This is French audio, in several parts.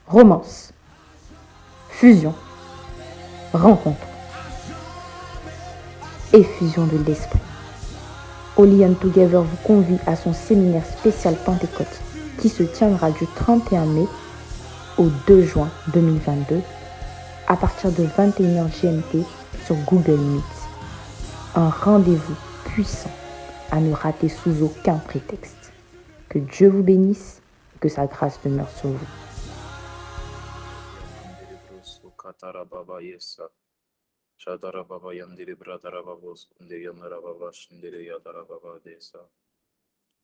Romance, fusion, rencontre, effusion de l'esprit. Holy and Together vous convie à son séminaire spécial Pentecôte qui se tiendra du 31 mai au 2 juin 2022 à partir de 21h GMT sur Google Meet. Un rendez-vous puissant à ne rater sous aucun prétexte. Que Dieu vous bénisse et que sa grâce demeure sur vous. Shadara Baba Yandiri Bradara Babos, Kundiryanara Baba Shindiri Yadara Baba Desa,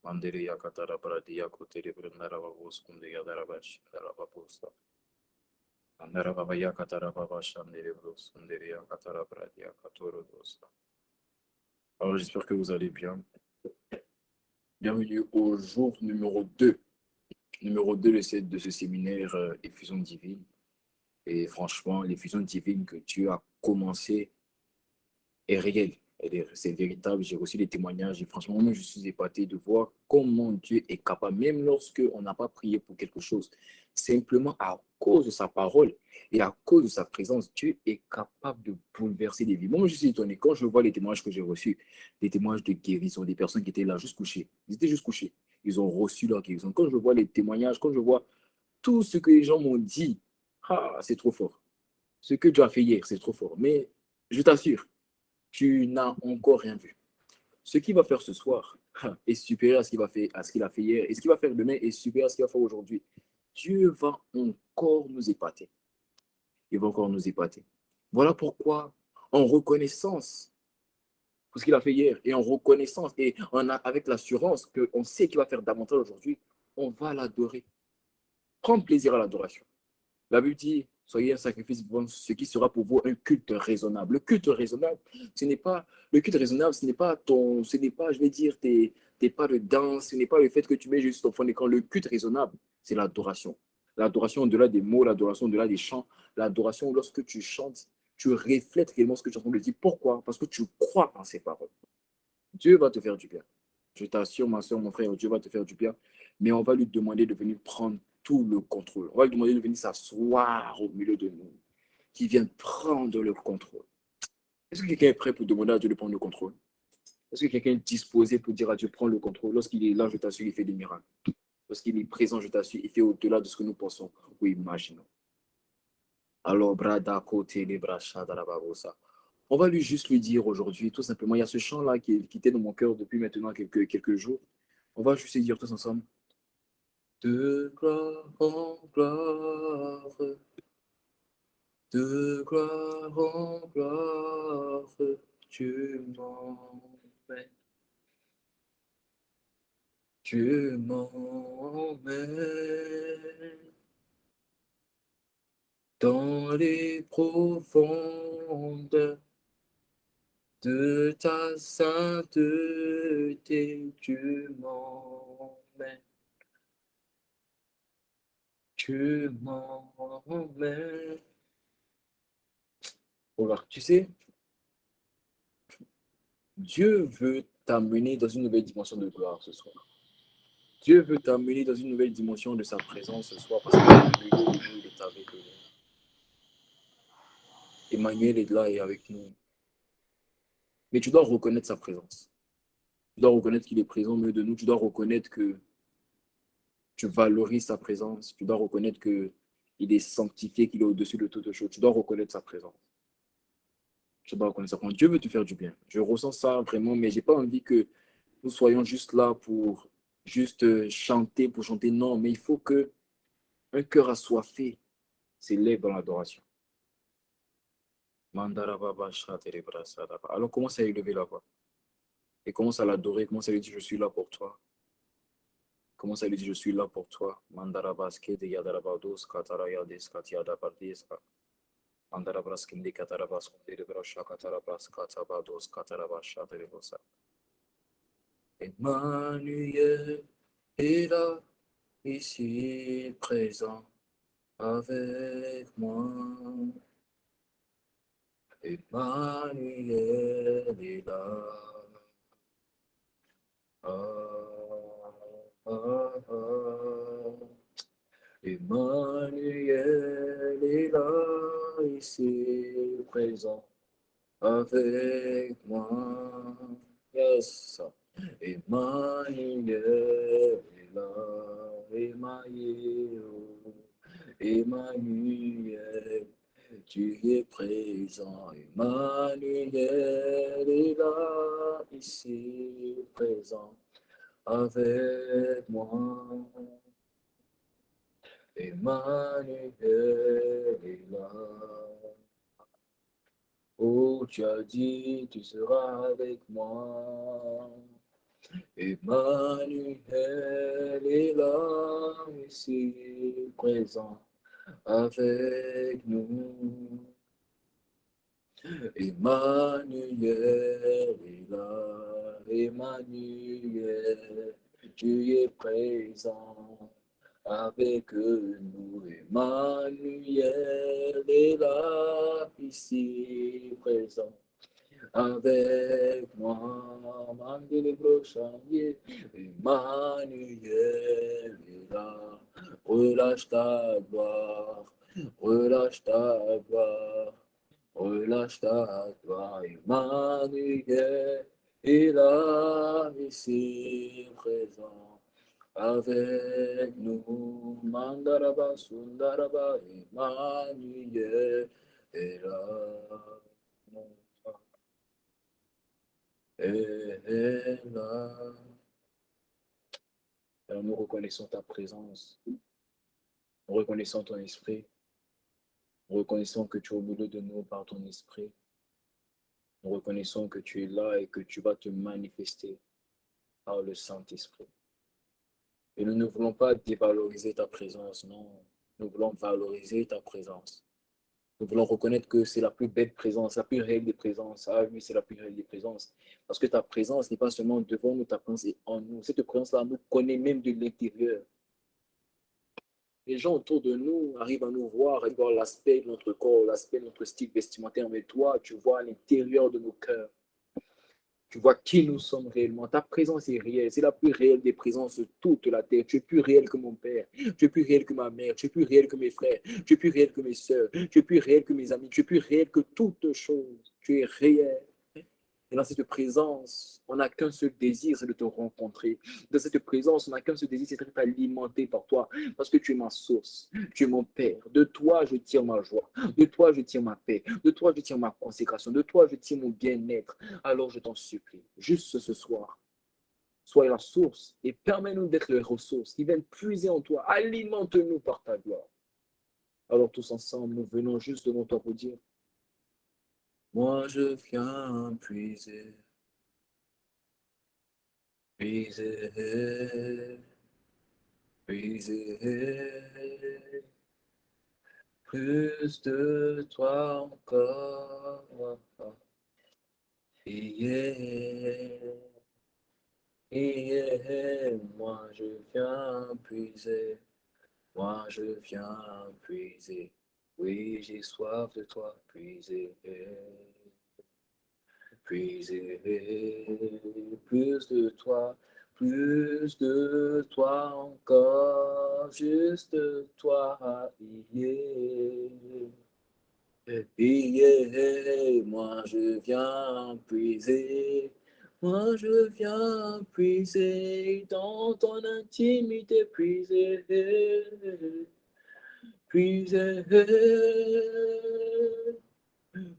Mandiri Yakatara Bradia Kutiri Brindara Babos, Kundiyadara Bashindara Babosa, Andara Baba Yakatara Baba Shandiri Bros, Kundiri Yakatara Bradia Katoro Dosa. Alors j'espère que vous allez bien. Bienvenue au jour numéro 2. Numéro 2 de ce séminaire Effusion divine. Et franchement, l'effusion divine que Dieu a commencé est réelle. C'est véritable. J'ai reçu des témoignages et franchement, moi, je suis épaté de voir comment Dieu est capable, même lorsque on n'a pas prié pour quelque chose, simplement à cause de sa parole et à cause de sa présence, Dieu est capable de bouleverser des vies. Moi, je suis étonné quand je vois les témoignages que j'ai reçus, des témoignages de guérison, des personnes qui étaient là juste couchées. Ils étaient juste couchés. Ils ont reçu leur guérison. Quand je vois les témoignages, quand je vois tout ce que les gens m'ont dit, c'est trop fort. Ce que Dieu a fait hier, c'est trop fort. Mais je t'assure, tu n'as encore rien vu. Ce qu'il va faire ce soir est supérieur à ce qu'il a fait hier. Et ce qu'il va faire demain est supérieur à ce qu'il va faire aujourd'hui. Dieu va encore nous épater. Il va encore nous épater. Voilà pourquoi, en reconnaissance pour ce qu'il a fait hier, et en reconnaissance, et avec l'assurance qu'on sait qu'il va faire davantage aujourd'hui, on va l'adorer. Prendre plaisir à l'adoration. La Bible dit, soyez un sacrifice vivant, ce qui sera pour vous un culte raisonnable. Le culte raisonnable, ce n'est pas, je vais dire, tes pas de danse, ce n'est pas le fait que tu mets juste ton fond d'écran. Le culte raisonnable, c'est l'adoration. L'adoration au-delà des mots, l'adoration au-delà des chants, l'adoration lorsque tu chantes, tu reflètes réellement ce que tu es en train de dire. Pourquoi? Parce que tu crois en ces paroles. Dieu va te faire du bien. Je t'assure, ma soeur, mon frère, Dieu va te faire du bien. Mais on va lui demander de venir prendre tout le contrôle. On va lui demander de venir s'asseoir au milieu de nous, qu'il vienne prendre le contrôle. Est-ce que quelqu'un est prêt pour demander à Dieu de prendre le contrôle? Est-ce que quelqu'un est disposé pour dire à Dieu, prends le contrôle? Lorsqu'il est là, je t'assure, il fait des miracles. Lorsqu'il est présent, je t'assure, il fait au-delà de ce que nous pensons ou imaginons. Alors, brada côté les bras ça. On va juste lui dire aujourd'hui, tout simplement, il y a ce chant-là qui était dans mon cœur depuis maintenant quelques jours. On va juste lui dire tous ensemble. De gloire en gloire, de gloire en gloire, tu m'emmènes. Tu m'emmènes dans les profondes de ta sainteté, tu m'emmènes. Tu m'emmènes. Voilà, tu sais, Dieu veut t'amener dans une nouvelle dimension de gloire ce soir. Dieu veut t'amener dans une nouvelle dimension de sa présence ce soir parce qu'il est au milieu de nous, il est avec nous. Emmanuel est là et avec nous. Mais tu dois reconnaître sa présence. Tu dois reconnaître qu'il est présent au milieu de nous. Tu dois reconnaître que tu valorises sa présence. Tu dois reconnaître qu'il est sanctifié, qu'il est au-dessus de toutes choses. Tu dois reconnaître sa présence. Tu dois reconnaître sa présence. Dieu veut te faire du bien. Je ressens ça vraiment, mais je n'ai pas envie que nous soyons juste là pour juste chanter, pour chanter. Non, mais il faut qu'un cœur assoiffé s'élève dans l'adoration. Alors commence à élever la voix. Et commence à l'adorer, commence à lui dire, je suis là pour toi. Commence à lui dire, je suis là pour toi. Mandarabaske de Yadarabados, Katarayades, Katiadabardeska. Mandarabraskindi Katarabas, de Brasha, Katarabas, Katabados, Katarabasha, de Bosa. Emmanuel est là, ici présent, avec moi. Emmanuel est là. Emmanuel est là, ici présent avec moi. Yes. Emmanuel est là, Emmanuel, Emmanuel, tu es présent. Emmanuel est là, ici présent avec moi. Emmanuel est là. Oh, tu as dit, tu seras avec moi. Emmanuel est là, ici présent avec nous. Emmanuel est là, Emmanuel, tu es présent avec nous. Emmanuel est là, ici présent avec moi. Mandele Brochanier, Emmanuel est là, relâche ta gloire, relâche ta gloire. Relâche ta gloire, Emmanuel est là, ici présent avec nous. Mandaraba, Sundaraba, Emmanuel est là. Est là. Alors nous reconnaissons ta présence, nous reconnaissons ton esprit, nous reconnaissons que tu es au milieu de nous par ton esprit. Nous reconnaissons que tu es là et que tu vas te manifester par le Saint-Esprit. Et nous ne voulons pas dévaloriser ta présence, non. Nous voulons valoriser ta présence. Nous voulons reconnaître que c'est la plus belle présence, la plus réelle des présences. Ah oui, c'est la plus réelle des présences. Parce que ta présence n'est pas seulement devant nous, ta présence est en nous. Cette présence-là nous connaît même de l'intérieur. Les gens autour de nous arrivent à nous voir, à voir l'aspect de notre corps, l'aspect de notre style vestimentaire. Mais toi, tu vois à l'intérieur de nos cœurs. Tu vois qui nous sommes réellement. Ta présence est réelle. C'est la plus réelle des présences de toute la terre. Tu es plus réel que mon père. Tu es plus réel que ma mère. Tu es plus réel que mes frères. Tu es plus réel que mes soeurs. Tu es plus réel que mes amis. Tu es plus réel que toutes choses. Tu es réel. Et dans cette présence, on n'a qu'un seul désir, c'est de te rencontrer. Dans cette présence, on n'a qu'un seul désir, c'est d'être alimenté par toi. Parce que tu es ma source, tu es mon Père. De toi, je tire ma joie. De toi, je tire ma paix. De toi, je tire ma consécration. De toi, je tire mon bien-être. Alors, je t'en supplie, juste ce soir, sois la source et permets-nous d'être les ressources qui viennent puiser en toi. Alimente-nous par ta gloire. Alors, tous ensemble, nous venons juste devant toi pour dire, moi, je viens puiser. Puiser, puiser, plus de toi encore. Yeah, yeah, moi je viens puiser, moi je viens puiser. Oui, j'ai soif de toi, puiser. Puiser plus de toi encore, juste toi, yeah. Yeah, moi je viens puiser, moi je viens puiser dans ton intimité, puiser, puiser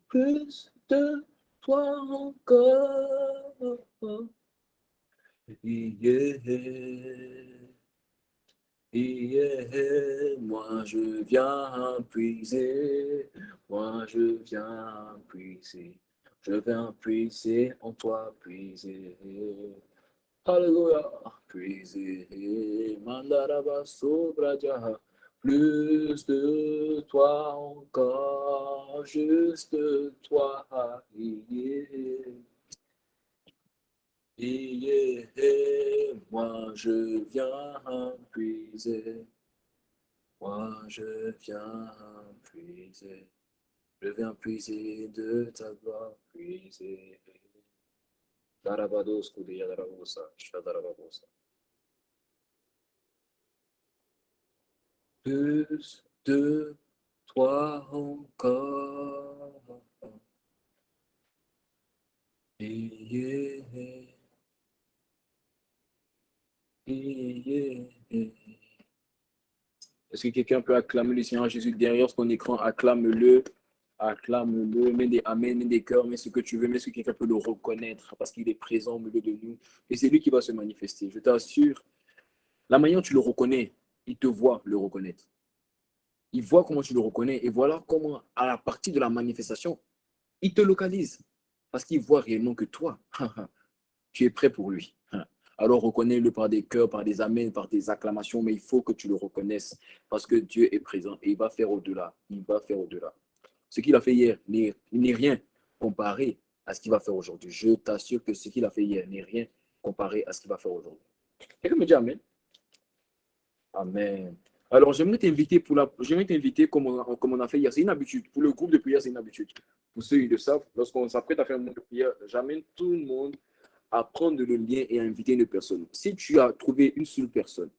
plus de toi encore. Yeah, yeah, moi je viens puiser, moi je viens puiser, je viens puiser en toi, puiser. Alléluia, puiser, mandaraba sobraja, plus de toi encore, juste toi, yeah. Moi je viens puiser, moi je viens puiser, je viens puiser de ta gloire, puiser. Darabados kudiya darabosa, shadarababosa. Plus de toi encore. Yeah, yeah, yeah. Est-ce que quelqu'un peut acclamer le Seigneur Jésus derrière son écran? Acclame-le, acclame-le, mets des amen, mets des cœurs, mets ce que tu veux, mais est-ce que quelqu'un peut le reconnaître parce qu'il est présent au milieu de nous? Et c'est lui qui va se manifester. Je t'assure, la manière dont tu le reconnais, il te voit le reconnaître. Il voit comment tu le reconnais et voilà comment, à la partie de la manifestation, il te localise parce qu'il voit réellement que toi, tu es prêt pour lui. Alors reconnais-le par des cœurs, par des amens, par des acclamations, mais il faut que tu le reconnaisses parce que Dieu est présent et il va faire au-delà. Il va faire au-delà. Ce qu'il a fait hier n'est rien comparé à ce qu'il va faire aujourd'hui. Je t'assure que ce qu'il a fait hier n'est rien comparé à ce qu'il va faire aujourd'hui. Quelqu'un me dit Amen. Amen. Alors, j'aimerais t'inviter comme on a fait hier. C'est une habitude. Pour le groupe de prière, c'est une habitude. Pour ceux qui le savent, lorsqu'on s'apprête à faire un moment de prière, j'amène tout le monde à prendre le lien et à inviter une personne. Si tu as trouvé une seule personne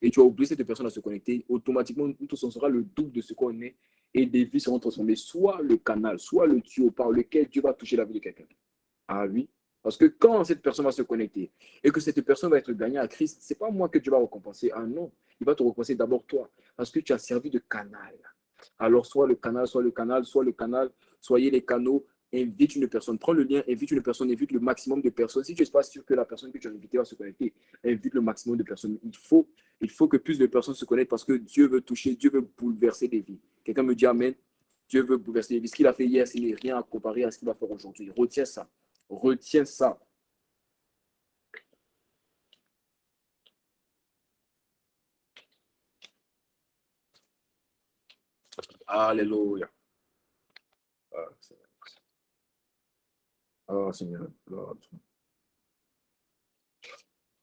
et tu as oublié cette personne à se connecter, automatiquement, nous tous, on sera le double de ce qu'on est et des vies seront transformées. Soit le canal, soit le tuyau par lequel Dieu va toucher la vie de quelqu'un. Ah oui. Parce que quand cette personne va se connecter et que cette personne va être gagnée à Christ, ce n'est pas moi que Dieu va récompenser. Ah non, il va te récompenser d'abord toi. Parce que tu as servi de canal. Alors, soit le canal, soit le canal, soit le canal, soyez les canaux, invite une personne. Prends le lien, invite une personne, invite le maximum de personnes. Si tu n'es pas sûr que la personne que tu as invitée va se connecter, invite le maximum de personnes. Il faut que plus de personnes se connectent parce que Dieu veut toucher, Dieu veut bouleverser des vies. Quelqu'un me dit Amen. Dieu veut bouleverser des vies. Ce qu'il a fait hier, ce n'est rien à comparer à ce qu'il va faire aujourd'hui. Retiens ça. Retiens ça. Alléluia. Ah, Seigneur. Ah, Seigneur.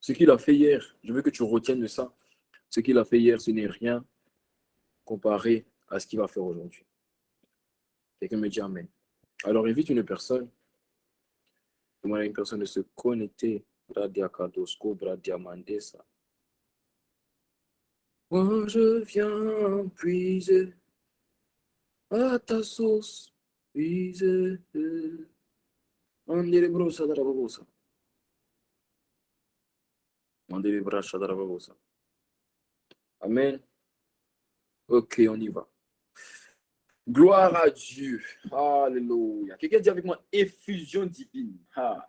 Ce qu'il a fait hier, je veux que tu retiennes de ça. Ce qu'il a fait hier, ce n'est rien comparé à ce qu'il va faire aujourd'hui. Quelqu'un me dit Amen. Alors invite une personne, demande à une personne de se connecter. Bradia Kadosko, Bradia Mandesa. Moi je viens puiser à ta source, puiser. Mandere brosa darababosa. Mandere brasha darababosa. Amen. Ok, on y va. Gloire à Dieu. Alléluia. Quelqu'un dit avec moi effusion divine. Ah.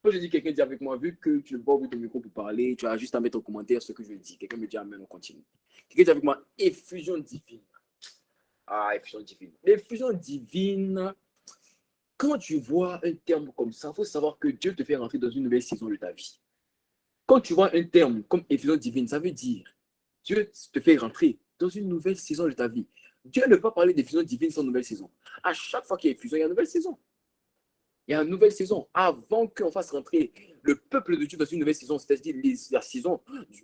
Quand je dis quelqu'un dit avec moi, vu que tu n'as pas ouvert ton micro pour parler, tu as juste à mettre en commentaire ce que je dis. Quelqu'un me dit Amen, on continue. Quelqu'un dit avec moi effusion divine. Ah, effusion divine. L'effusion divine, quand tu vois un terme comme ça, il faut savoir que Dieu te fait rentrer dans une nouvelle saison de ta vie. Quand tu vois un terme comme effusion divine, ça veut dire Dieu te fait rentrer dans une nouvelle saison de ta vie. Dieu ne peut pas parler d'effusion divine sans nouvelle saison. À chaque fois qu'il y a effusion, il y a une nouvelle saison. Il y a une nouvelle saison. Avant qu'on fasse rentrer le peuple de Dieu dans une nouvelle saison, c'est-à-dire la saison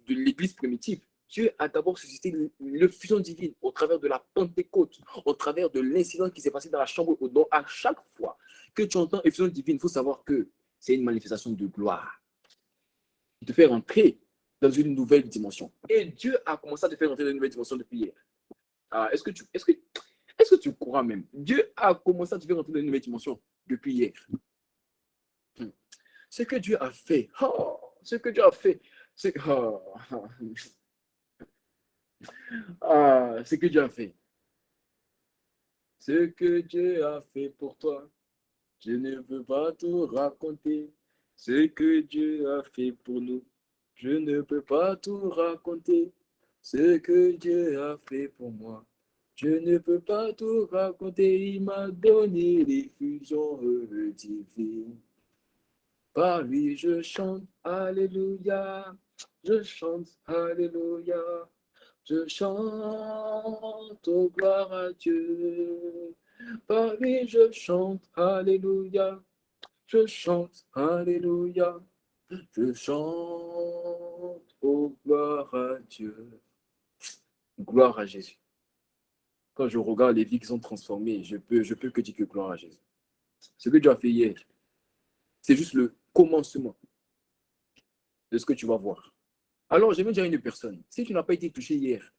de l'Église primitive, Dieu a d'abord suscité l'effusion divine au travers de la Pentecôte, au travers de l'incident qui s'est passé dans la chambre au don. À chaque fois que tu entends effusion divine, il faut savoir que c'est une manifestation de gloire qui te fait rentrer dans une nouvelle dimension. Et Dieu a commencé à te faire rentrer dans une nouvelle dimension depuis hier. Ah, est-ce que tu crois même? Dieu a commencé à te faire rentrer dans une nouvelle dimension depuis hier. Ce que Dieu a fait, ce que Dieu a fait, ce que Dieu a fait. Ce que Dieu a fait pour toi, je ne veux pas tout raconter. Ce que Dieu a fait pour nous, je ne peux pas tout raconter. Ce que Dieu a fait pour moi, je ne peux pas tout raconter. Il m'a donné l'effusion divine. Par lui, je chante Alléluia. Je chante Alléluia. Je chante, oh gloire à Dieu. Par lui, je chante Alléluia. Je chante Alléluia. Je chante, oh gloire à Dieu. Gloire à Jésus. Quand je regarde les vies qui sont transformées, je peux que dire que gloire à Jésus. Ce que Dieu a fait hier, c'est juste le commencement de ce que tu vas voir. Alors, je vais dire à une personne, si tu n'as pas été touché hier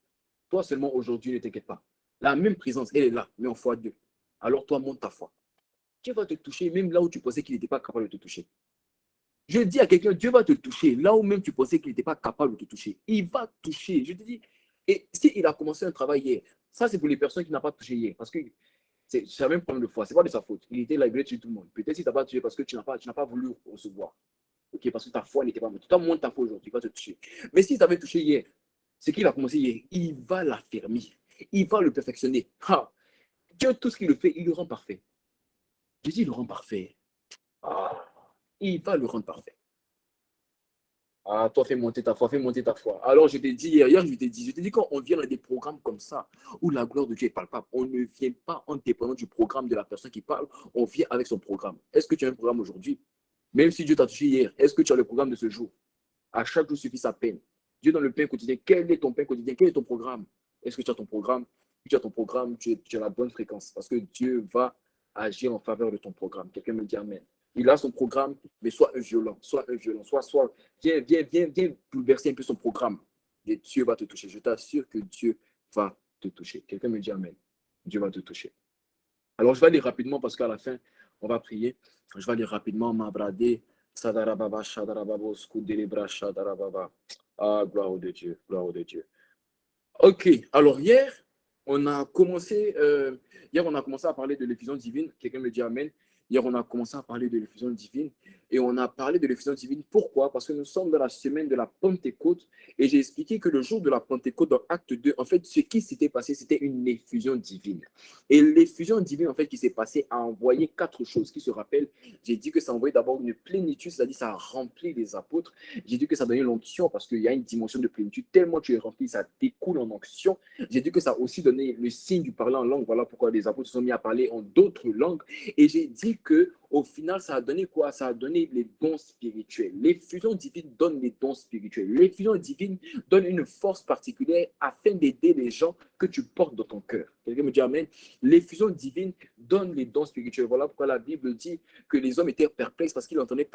Toi seulement aujourd'hui, ne t'inquiète pas. La même présence, elle est là, mais en fois 2. Alors toi, monte ta foi. Dieu va te toucher même là où tu pensais qu'il n'était pas capable de te toucher. Je dis à quelqu'un, Dieu va te toucher là où même tu pensais qu'il n'était pas capable de te toucher. Il va toucher. Je te dis, et s'il a commencé un travail hier, ça c'est pour les personnes qui n'ont pas touché hier. Parce que c'est le même problème de foi. Ce n'est pas de sa faute. Il était là, il voulait tuer tout le monde. Peut-être qu'il ne t'a pas tué parce que tu n'as pas voulu recevoir. Ok, parce que ta foi n'était pas montée. Toi, monte ta foi aujourd'hui, il va te toucher. Mais s'il t'avait touché hier, ce qu'il a commencé hier, il va l'affermir. Il va le perfectionner. Ah, Dieu, tout ce qu'il le fait, il le rend parfait. Je dis, il le rend parfait. Ah, il va le rendre parfait. Ah, toi, fais monter ta foi, fais monter ta foi. Alors, je t'ai dit hier, je t'ai dit, quand on vient dans des programmes comme ça, où la gloire de Dieu est palpable, on ne vient pas en dépendant du programme de la personne qui parle, on vient avec son programme. Est-ce que tu as un programme aujourd'hui? Même si Dieu t'a touché hier, est-ce que tu as le programme de ce jour? À chaque jour suffit sa peine. Dieu dans le pain quotidien, quel est ton pain quotidien? Quel est ton programme? Est-ce que tu as ton programme? Si tu as ton programme, tu as la bonne fréquence, parce que Dieu va agir en faveur de ton programme. Quelqu'un me dit Amen. Il a son programme, mais soit un violent, viens bouleverser un peu son programme. Et Dieu va te toucher. Je t'assure que Dieu va te toucher. Quelqu'un me dit Amen. Dieu va te toucher. Alors, je vais aller rapidement parce qu'à la fin, on va prier. Je vais aller rapidement, m'abradé. Sadarababa, Shadarababa, Skoudelebra, Shadarababa. Ah, gloire de Dieu, gloire de Dieu. Ok, alors hier, on a commencé à parler de l'effusion divine. Quelqu'un me dit Amen. Hier, on a commencé à parler de l'effusion divine. Et on a parlé de l'effusion divine. Pourquoi? Parce que nous sommes dans la semaine de la Pentecôte. Et j'ai expliqué que le jour de la Pentecôte, dans Acte 2, en fait, ce qui s'était passé, c'était une effusion divine. Et l'effusion divine, en fait, qui s'est passée, a envoyé 4 choses. Qui se rappellent, j'ai dit que ça a envoyé d'abord une plénitude, c'est-à-dire ça a rempli les apôtres. J'ai dit que ça donnait l'onction parce qu'il y a une dimension de plénitude. Tellement tu es rempli, ça découle en onction. J'ai dit que ça a aussi donné le signe du parler en langue. Voilà pourquoi les apôtres se sont mis à parler en d'autres langues. Et j'ai dit que au final, ça a donné quoi? Ça a donné les dons spirituels. L'effusion divine donne les dons spirituels. L'effusion divine donne une force particulière afin d'aider les gens que tu portes dans ton cœur. Quelqu'un me dit Amen. L'effusion divine donne les dons spirituels. Voilà pourquoi la Bible dit que les hommes étaient perplexes parce qu'ils entendaient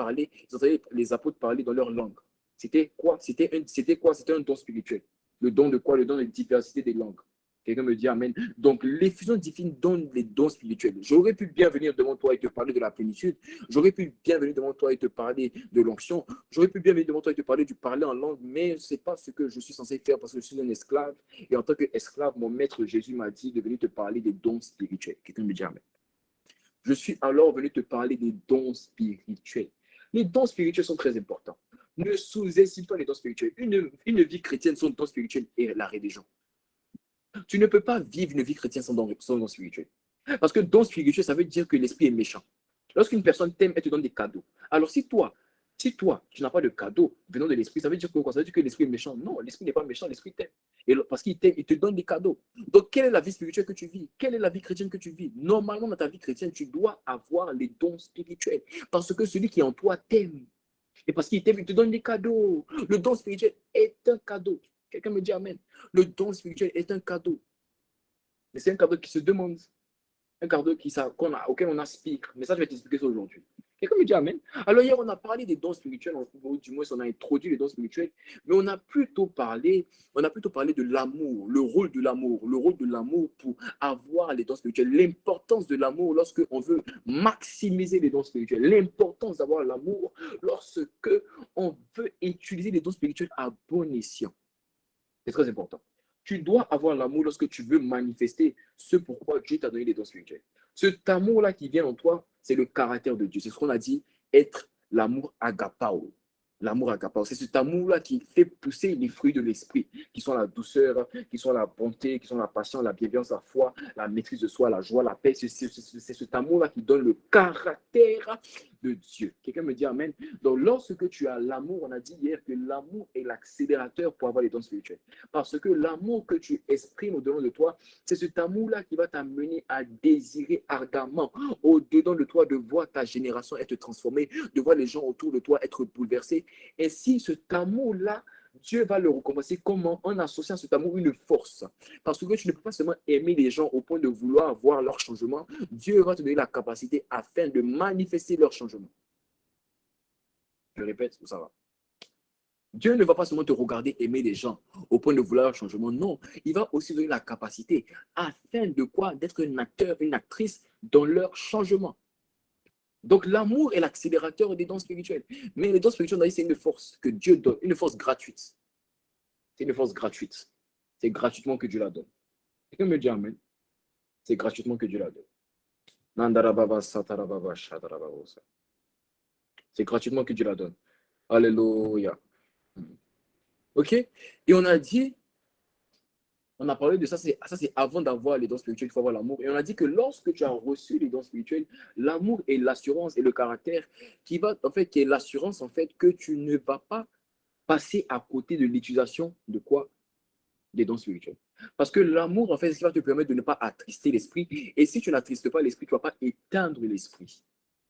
les apôtres parler dans leur langue. C'était quoi? C'était un don spirituel. Le don de quoi? Le don de diversité des langues. Quelqu'un me dit Amen. Donc, l'effusion divine donne les dons spirituels. J'aurais pu bien venir devant toi et te parler de la plénitude. J'aurais pu bien venir devant toi et te parler de l'onction. J'aurais pu bien venir devant toi et te parler du parler en langue, mais ce n'est pas ce que je suis censé faire parce que je suis un esclave. Et en tant qu'esclave, mon maître Jésus m'a dit de venir te parler des dons spirituels. Quelqu'un me dit Amen. Je suis alors venu te parler des dons spirituels. Les dons spirituels sont très importants. Ne sous-estime pas les dons spirituels. Une vie chrétienne sans don spirituel est la religion. Tu ne peux pas vivre une vie chrétienne sans don spirituel. Parce que don spirituel, ça veut dire que l'esprit est méchant. Lorsqu'une personne t'aime, elle te donne des cadeaux. Alors si toi, tu n'as pas de cadeau venant de l'esprit, ça veut dire que quoi? Ça veut dire que l'esprit est méchant. Non, l'esprit n'est pas méchant, l'esprit t'aime. Et parce qu'il t'aime, il te donne des cadeaux. Donc, quelle est la vie spirituelle que tu vis? Quelle est la vie chrétienne que tu vis? Normalement, dans ta vie chrétienne, tu dois avoir les dons spirituels. Parce que celui qui est en toi t'aime. Et parce qu'il t'aime, il te donne des cadeaux. Le don spirituel est un cadeau. Quelqu'un me dit Amen. Le don spirituel est un cadeau. Mais c'est un cadeau qui se demande. Un cadeau auquel on aspire. Mais ça, je vais t'expliquer ça aujourd'hui. Quelqu'un me dit Amen. Alors hier, on a parlé des dons spirituels, du moins on a introduit les dons spirituels, mais on a plutôt parlé de l'amour, le rôle de l'amour pour avoir les dons spirituels, l'importance de l'amour lorsque on veut maximiser les dons spirituels, l'importance d'avoir l'amour lorsque on veut utiliser les dons spirituels à bon escient. C'est très important. Tu dois avoir l'amour lorsque tu veux manifester ce pourquoi Dieu t'a donné les dons spirituels. Cet amour-là qui vient en toi, c'est le caractère de Dieu. C'est ce qu'on a dit, être l'amour agapao. L'amour agapao, c'est cet amour-là qui fait pousser les fruits de l'esprit, qui sont la douceur, qui sont la bonté, qui sont la patience, la bienveillance, la foi, la maîtrise de soi, la joie, la paix. C'est cet amour-là qui donne le caractère de Dieu. Quelqu'un me dit Amen. Donc, lorsque tu as l'amour, on a dit hier que l'amour est l'accélérateur pour avoir les dons spirituels. Parce que l'amour que tu exprimes au-dedans de toi, c'est cet amour-là qui va t'amener à désirer ardemment au-dedans de toi, de voir ta génération être transformée, de voir les gens autour de toi être bouleversés. Et si cet amour-là, Dieu va le recommencer comment? En associant à cet amour une force. Parce que tu ne peux pas seulement aimer les gens au point de vouloir voir leur changement. Dieu va te donner la capacité afin de manifester leur changement. Je répète, ça va. Dieu ne va pas seulement te regarder aimer les gens au point de vouloir un changement. Non, il va aussi donner la capacité afin de quoi? D'être un acteur, une actrice dans leur changement. Donc, l'amour est l'accélérateur des dons spirituels. Mais les dons spirituels, c'est une force que Dieu donne, une force gratuite. C'est une force gratuite. C'est gratuitement que Dieu la donne. Quelqu'un me dit Amen. C'est gratuitement que Dieu la donne. C'est gratuitement que Dieu la donne. Alléluia. OK? Et on a dit, on a parlé de ça, c'est avant d'avoir les dons spirituels, il faut avoir l'amour. Et on a dit que lorsque tu as reçu les dons spirituels, l'amour est l'assurance et le caractère qui va, en fait, qui est l'assurance, en fait, que tu ne vas pas passer à côté de l'utilisation de quoi? Des dons spirituels. Parce que l'amour, en fait, c'est ce qui va te permettre de ne pas attrister l'esprit. Et si tu n'attristes pas l'esprit, tu ne vas pas éteindre l'esprit.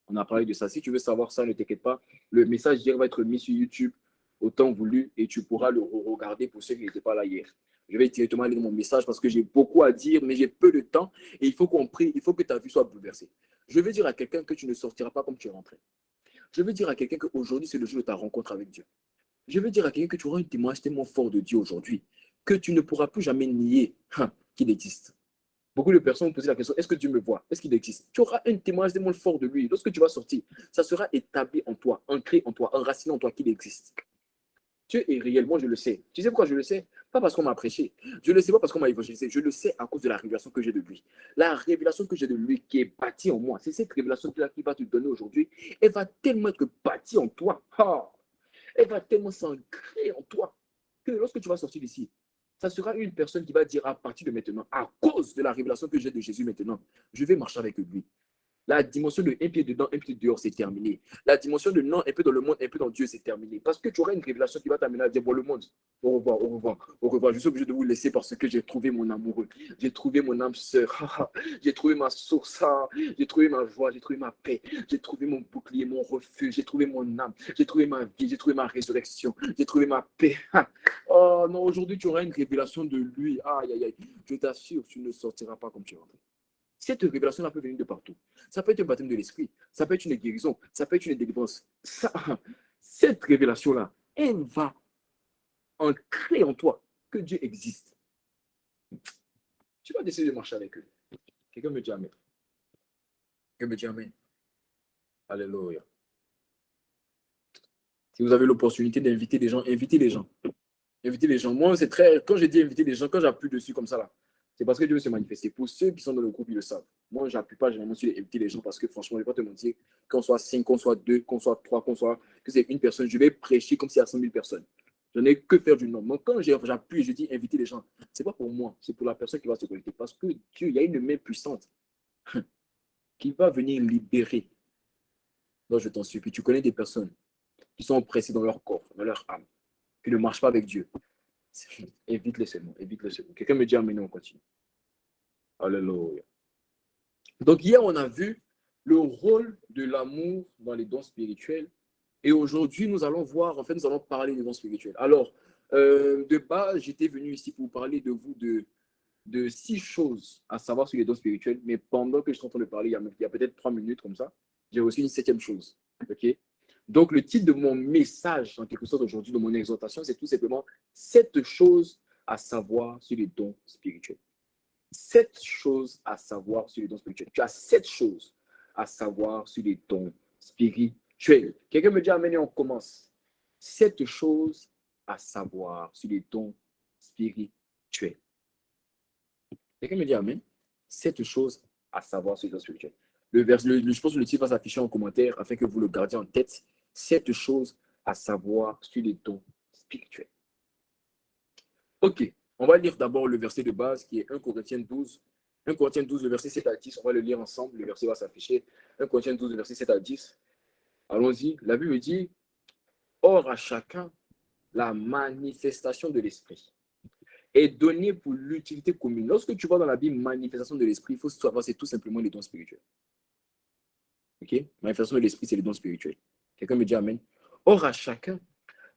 On a parlé de ça. Si tu veux savoir ça, ne t'inquiète pas. Le message d'hier va être mis sur YouTube au temps voulu et tu pourras le regarder pour ceux qui n'étaient pas là hier. Je vais directement aller dans mon message parce que j'ai beaucoup à dire, mais j'ai peu de temps et il faut qu'on prie, il faut que ta vie soit bouleversée. Je veux dire à quelqu'un que tu ne sortiras pas comme tu es rentré. Je veux dire à quelqu'un qu'aujourd'hui, c'est le jour de ta rencontre avec Dieu. Je veux dire à quelqu'un que tu auras un témoignage tellement fort de Dieu aujourd'hui que tu ne pourras plus jamais nier qu'il existe. Beaucoup de personnes vont poser la question, est-ce que Dieu me voit? Est-ce qu'il existe? Tu auras un témoignage tellement fort de lui. Lorsque tu vas sortir, ça sera établi en toi, ancré en toi, enraciné en toi qu'il existe. Dieu est réel, moi je le sais. Tu sais pourquoi je le sais? Pas parce qu'on m'a prêché. Je ne le sais pas parce qu'on m'a évangélisé. Je le sais à cause de la révélation que j'ai de lui. La révélation que j'ai de lui qui est bâtie en moi. C'est cette révélation-là qui va te donner aujourd'hui. Elle va tellement être bâtie en toi. Elle va tellement s'ancrer en toi que lorsque tu vas sortir d'ici, ça sera une personne qui va dire à partir de maintenant, à cause de la révélation que j'ai de Jésus maintenant, je vais marcher avec lui. La dimension de un pied dedans, un pied dehors, c'est terminé. La dimension de non, un peu dans le monde, un peu dans Dieu, c'est terminé. Parce que tu auras une révélation qui va t'amener à dire, bon, le monde, au revoir, au revoir, au revoir. Je suis obligé de vous laisser parce que j'ai trouvé mon amoureux. J'ai trouvé mon âme sœur. J'ai trouvé ma source. J'ai trouvé ma joie. J'ai trouvé ma paix. J'ai trouvé mon bouclier, mon refuge. J'ai trouvé mon âme. J'ai trouvé ma vie. J'ai trouvé ma résurrection. J'ai trouvé ma paix. Oh non, aujourd'hui, tu auras une révélation de lui. Aïe, aïe, aïe. Je t'assure, tu ne sortiras pas comme tu es rentré. Cette révélation-là peut venir de partout. Ça peut être un baptême de l'esprit, ça peut être une guérison, ça peut être une délivrance. Cette révélation-là, elle va ancrer en toi que Dieu existe. Tu vas décider de marcher avec eux. Quelqu'un me dit Amen. Quelqu'un me dit Amen. Alléluia. Si vous avez l'opportunité d'inviter des gens, invitez les gens. Invitez les gens. Moi, c'est très. Quand je dis inviter les gens, quand j'appuie dessus comme ça, là, c'est parce que Dieu veut se manifester. Pour ceux qui sont dans le groupe, ils le savent. Moi, je n'appuie pas généralement sur inviter les gens parce que franchement, je ne vais pas te mentir, qu'on soit 5, qu'on soit 2, qu'on soit 3, que c'est une personne, je vais prêcher comme s'il y a 100 000 personnes. Je n'ai que faire du nom. Donc, quand j'appuie, je dis inviter les gens, ce n'est pas pour moi, c'est pour la personne qui va se connecter. Parce que Dieu, il y a une main puissante qui va venir libérer. Donc, je t'en supplie, tu connais des personnes qui sont oppressées dans leur corps, dans leur âme, qui ne marchent pas avec Dieu. Évite-les seulement, évite-les seulement. Quelqu'un me dit amen, on continue. Alléluia. Donc hier, on a vu le rôle de l'amour dans les dons spirituels. Et aujourd'hui, nous allons voir, en fait, nous allons parler des dons spirituels. Alors, de base, j'étais venu ici pour parler de vous de 6 choses à savoir sur les dons spirituels. Mais pendant que je suis en train de parler, il y a peut-être 3 minutes comme ça, j'ai aussi une 7e chose. OK? Donc, le titre de mon message, en quelque sorte, aujourd'hui, de mon exhortation, c'est tout simplement 7 choses à savoir sur les dons spirituels. 7 choses à savoir sur les dons spirituels. Tu as 7 choses à savoir sur les dons spirituels. Quelqu'un me dit amen et on commence. 7 choses à savoir sur les dons spirituels. Quelqu'un me dit amen. 7 choses à savoir sur les dons spirituels. Je pense que le titre va s'afficher en commentaire afin que vous le gardiez en tête. 7 choses à savoir sur les dons spirituels. Ok, on va lire d'abord le verset de base qui est 1 Corinthiens 12. 1 Corinthiens 12, le verset 7 à 10. On va le lire ensemble. Le verset va s'afficher. 1 Corinthiens 12, le verset 7 à 10. Allons-y. La Bible dit, or à chacun, la manifestation de l'esprit est donnée pour l'utilité commune. Lorsque tu vois dans la Bible manifestation de l'esprit, il faut savoir c'est tout simplement les dons spirituels. Ok? Manifestation de l'esprit, c'est les dons spirituels. Quelqu'un me dit amen. Or à chacun,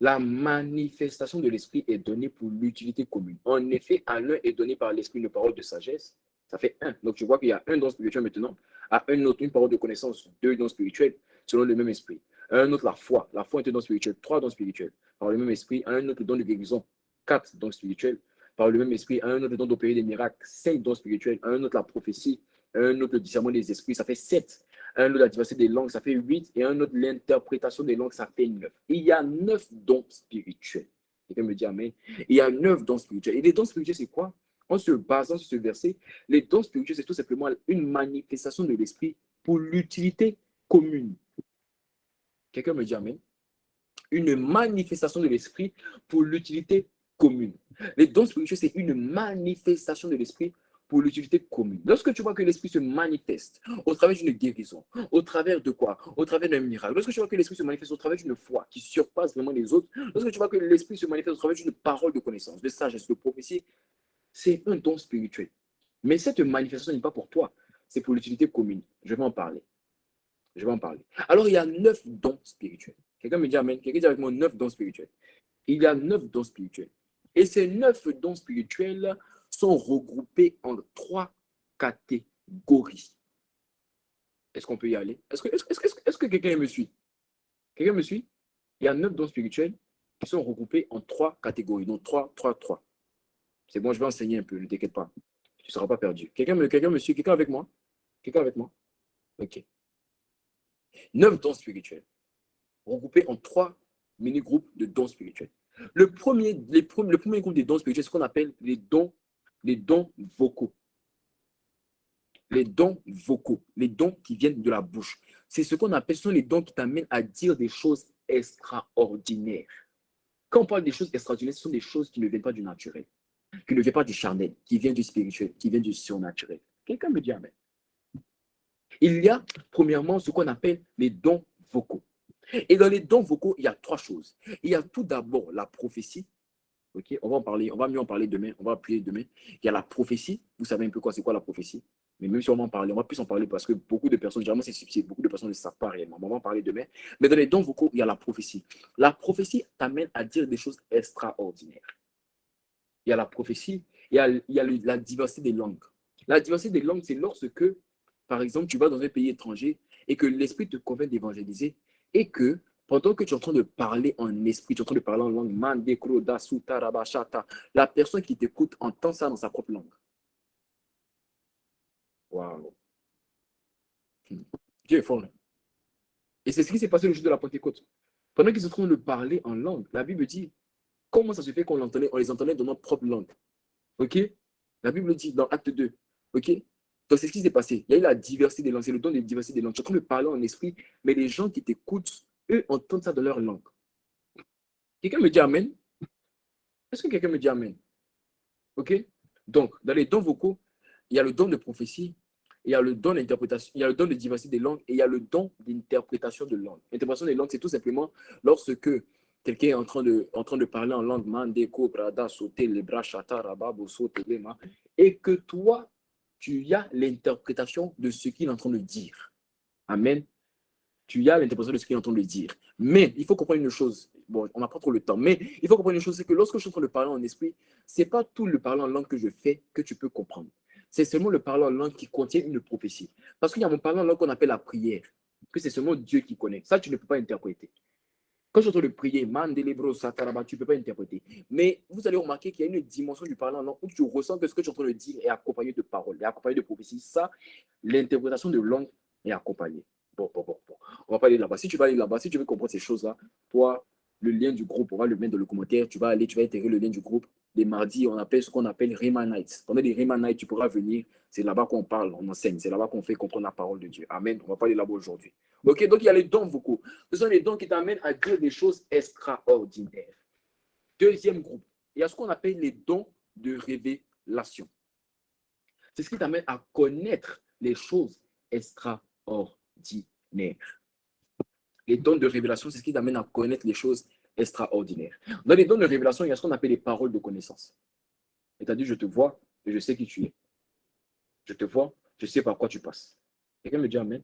la manifestation de l'esprit est donnée pour l'utilité commune. En effet, à l'un est donné par l'esprit une parole de sagesse. Ça fait 1. Donc tu vois qu'il y a un don spirituel maintenant. À un autre, une parole de connaissance. 2 dons spirituels selon le même esprit. À un autre, la foi. La foi est un don spirituel. 3 dons spirituels. Par le même esprit. À un autre, le don de guérison. 4 dons spirituels. Par le même esprit. À un autre, le don d'opérer des miracles. 5 dons spirituels. À un autre, la prophétie. À un autre, le discernement des esprits. Ça fait 7. À un autre, la diversité des langues. Ça fait 8. Et à un autre, l'interprétation des langues. Ça fait 9. Il y a 9 dons spirituels. Quelqu'un me dit amen. Il y a 9 dons spirituels. Et les dons spirituels, c'est quoi? En se basant sur ce verset, les dons spirituels, c'est tout simplement une manifestation de l'esprit pour l'utilité commune. Quelqu'un me dit amen. Une manifestation de l'esprit pour l'utilité commune. Les dons spirituels, c'est une manifestation de l'esprit pour l'utilité commune. Lorsque tu vois que l'esprit se manifeste au travers d'une guérison, au travers de quoi? Au travers d'un miracle. Lorsque tu vois que l'esprit se manifeste au travers d'une foi qui surpasse vraiment les autres, lorsque tu vois que l'esprit se manifeste au travers d'une parole de connaissance, de sagesse, de prophétie, c'est un don spirituel. Mais cette manifestation n'est pas pour toi, c'est pour l'utilité commune. Je vais en parler. Je vais en parler. Alors, il y a 9 dons spirituels. Quelqu'un me dit amen. Quelqu'un dit avec moi 9 dons spirituels. Il y a 9 dons spirituels. Et ces 9 dons spirituels sont regroupés en 3 catégories. Est-ce qu'on peut y aller? Est-ce que quelqu'un me suit? Quelqu'un me suit? Il y a 9 dons spirituels qui sont regroupés en 3 catégories. Donc 3, 3, 3. C'est bon, je vais enseigner un peu, ne t'inquiète pas. Tu ne seras pas perdu. Quelqu'un me suit? Quelqu'un avec moi? Quelqu'un avec moi? Ok. 9 dons spirituels, regroupés en 3 mini-groupes de dons spirituels. Le premier groupe des dons spirituels, c'est ce qu'on appelle les dons vocaux. Les dons vocaux, les dons qui viennent de la bouche. C'est ce qu'on appelle, ce sont les dons qui t'amènent à dire des choses extraordinaires. Quand on parle des choses extraordinaires, ce sont des choses qui ne viennent pas du naturel, qui ne viennent pas du charnel, qui viennent du spirituel, qui viennent du surnaturel. Quelqu'un me dit amen. Il y a, premièrement, ce qu'on appelle les dons vocaux. Et dans les dons vocaux, il y a 3 choses. Il y a tout d'abord la prophétie. Ok, on va en parler, on va mieux en parler demain, on va appuyer demain. Il y a la prophétie. Vous savez un peu quoi, c'est quoi la prophétie? Mais même si on va en parler, on va plus en parler parce que beaucoup de personnes, généralement c'est subtil, beaucoup de personnes ne savent pas réellement. On va en parler demain. Mais dans les dons vocaux, il y a la prophétie. La prophétie t'amène à dire des choses extraordinaires. Il y a la prophétie, il y a la diversité des langues. La diversité des langues, c'est lorsque, par exemple, tu vas dans un pays étranger et que l'esprit te convainc d'évangéliser et que pendant que tu es en train de parler en esprit, tu es en train de parler en langue, la personne qui t'écoute entend ça dans sa propre langue. Waouh! Dieu est fort. Et c'est ce qui s'est passé le jour de la Pentecôte. Pendant qu'ils sont en train de parler en langue, la Bible dit comment ça se fait qu'on les entendait dans notre propre langue. Ok? La Bible dit dans Acte 2. Ok? Donc c'est ce qui s'est passé. Il y a eu la diversité des langues, c'est le don de diversité des langues. Tu es en train de parler en esprit, mais les gens qui t'écoutent, eux, entendent ça dans leur langue. Quelqu'un me dit amen? Est-ce que quelqu'un me dit amen? Ok? Donc, dans les dons vocaux, il y a le don de prophétie, il y a le don d'interprétation, il y a le don de diversité des langues et il y a le don d'interprétation de langue. L'interprétation des langues, c'est tout simplement lorsque quelqu'un est en train de parler en langue, mandeko, brada, sauter, les bras, chata, rababo, sauter, lema, et que toi, tu as l'interprétation de ce qu'il est en train de dire. Amen. Tu as l'interprétation de ce qu'il est en train de dire. Mais il faut comprendre une chose. Bon, on n'a pas trop le temps, mais il faut comprendre une chose, c'est que lorsque je suis en train de parler en esprit, ce n'est pas tout le parler en langue que je fais que tu peux comprendre. C'est seulement le parler en langue qui contient une prophétie. Parce qu'il y a mon parler en langue qu'on appelle la prière, que c'est seulement Dieu qui connaît. Ça, tu ne peux pas interpréter. Quand je suis en train de prier, tu ne peux pas interpréter. Mais vous allez remarquer qu'il y a une dimension du parler en langue où tu ressens que ce que tu es en train de dire est accompagné de paroles, est accompagné de prophéties. Ça, l'interprétation de langue est accompagnée. Bon. On va pas aller là-bas. Si tu vas aller là-bas, si tu veux comprendre ces choses-là, toi, le lien du groupe, on va le mettre dans le commentaire. Tu vas intégrer le lien du groupe. Les mardis, on appelle ce qu'on appelle Rhema Night. Pendant les Rhema Night, tu pourras venir. C'est là-bas qu'on parle, on enseigne. C'est là-bas qu'on fait comprendre la parole de Dieu. Amen. On va pas aller là-bas aujourd'hui. Ok, donc il y a les dons vocaux. Ce sont les dons qui t'amènent à dire des choses extraordinaires. Deuxième groupe, il y a ce qu'on appelle les dons de révélation. C'est ce qui t'amène à connaître les choses extraordinaires. Les dons de révélation, c'est ce qui t'amène à connaître les choses extraordinaires. Dans les dons de révélation, il y a ce qu'on appelle les paroles de connaissance. C'est-à-dire, je te vois et je sais qui tu es. Je te vois, je sais par quoi tu passes. Quelqu'un me dit amen?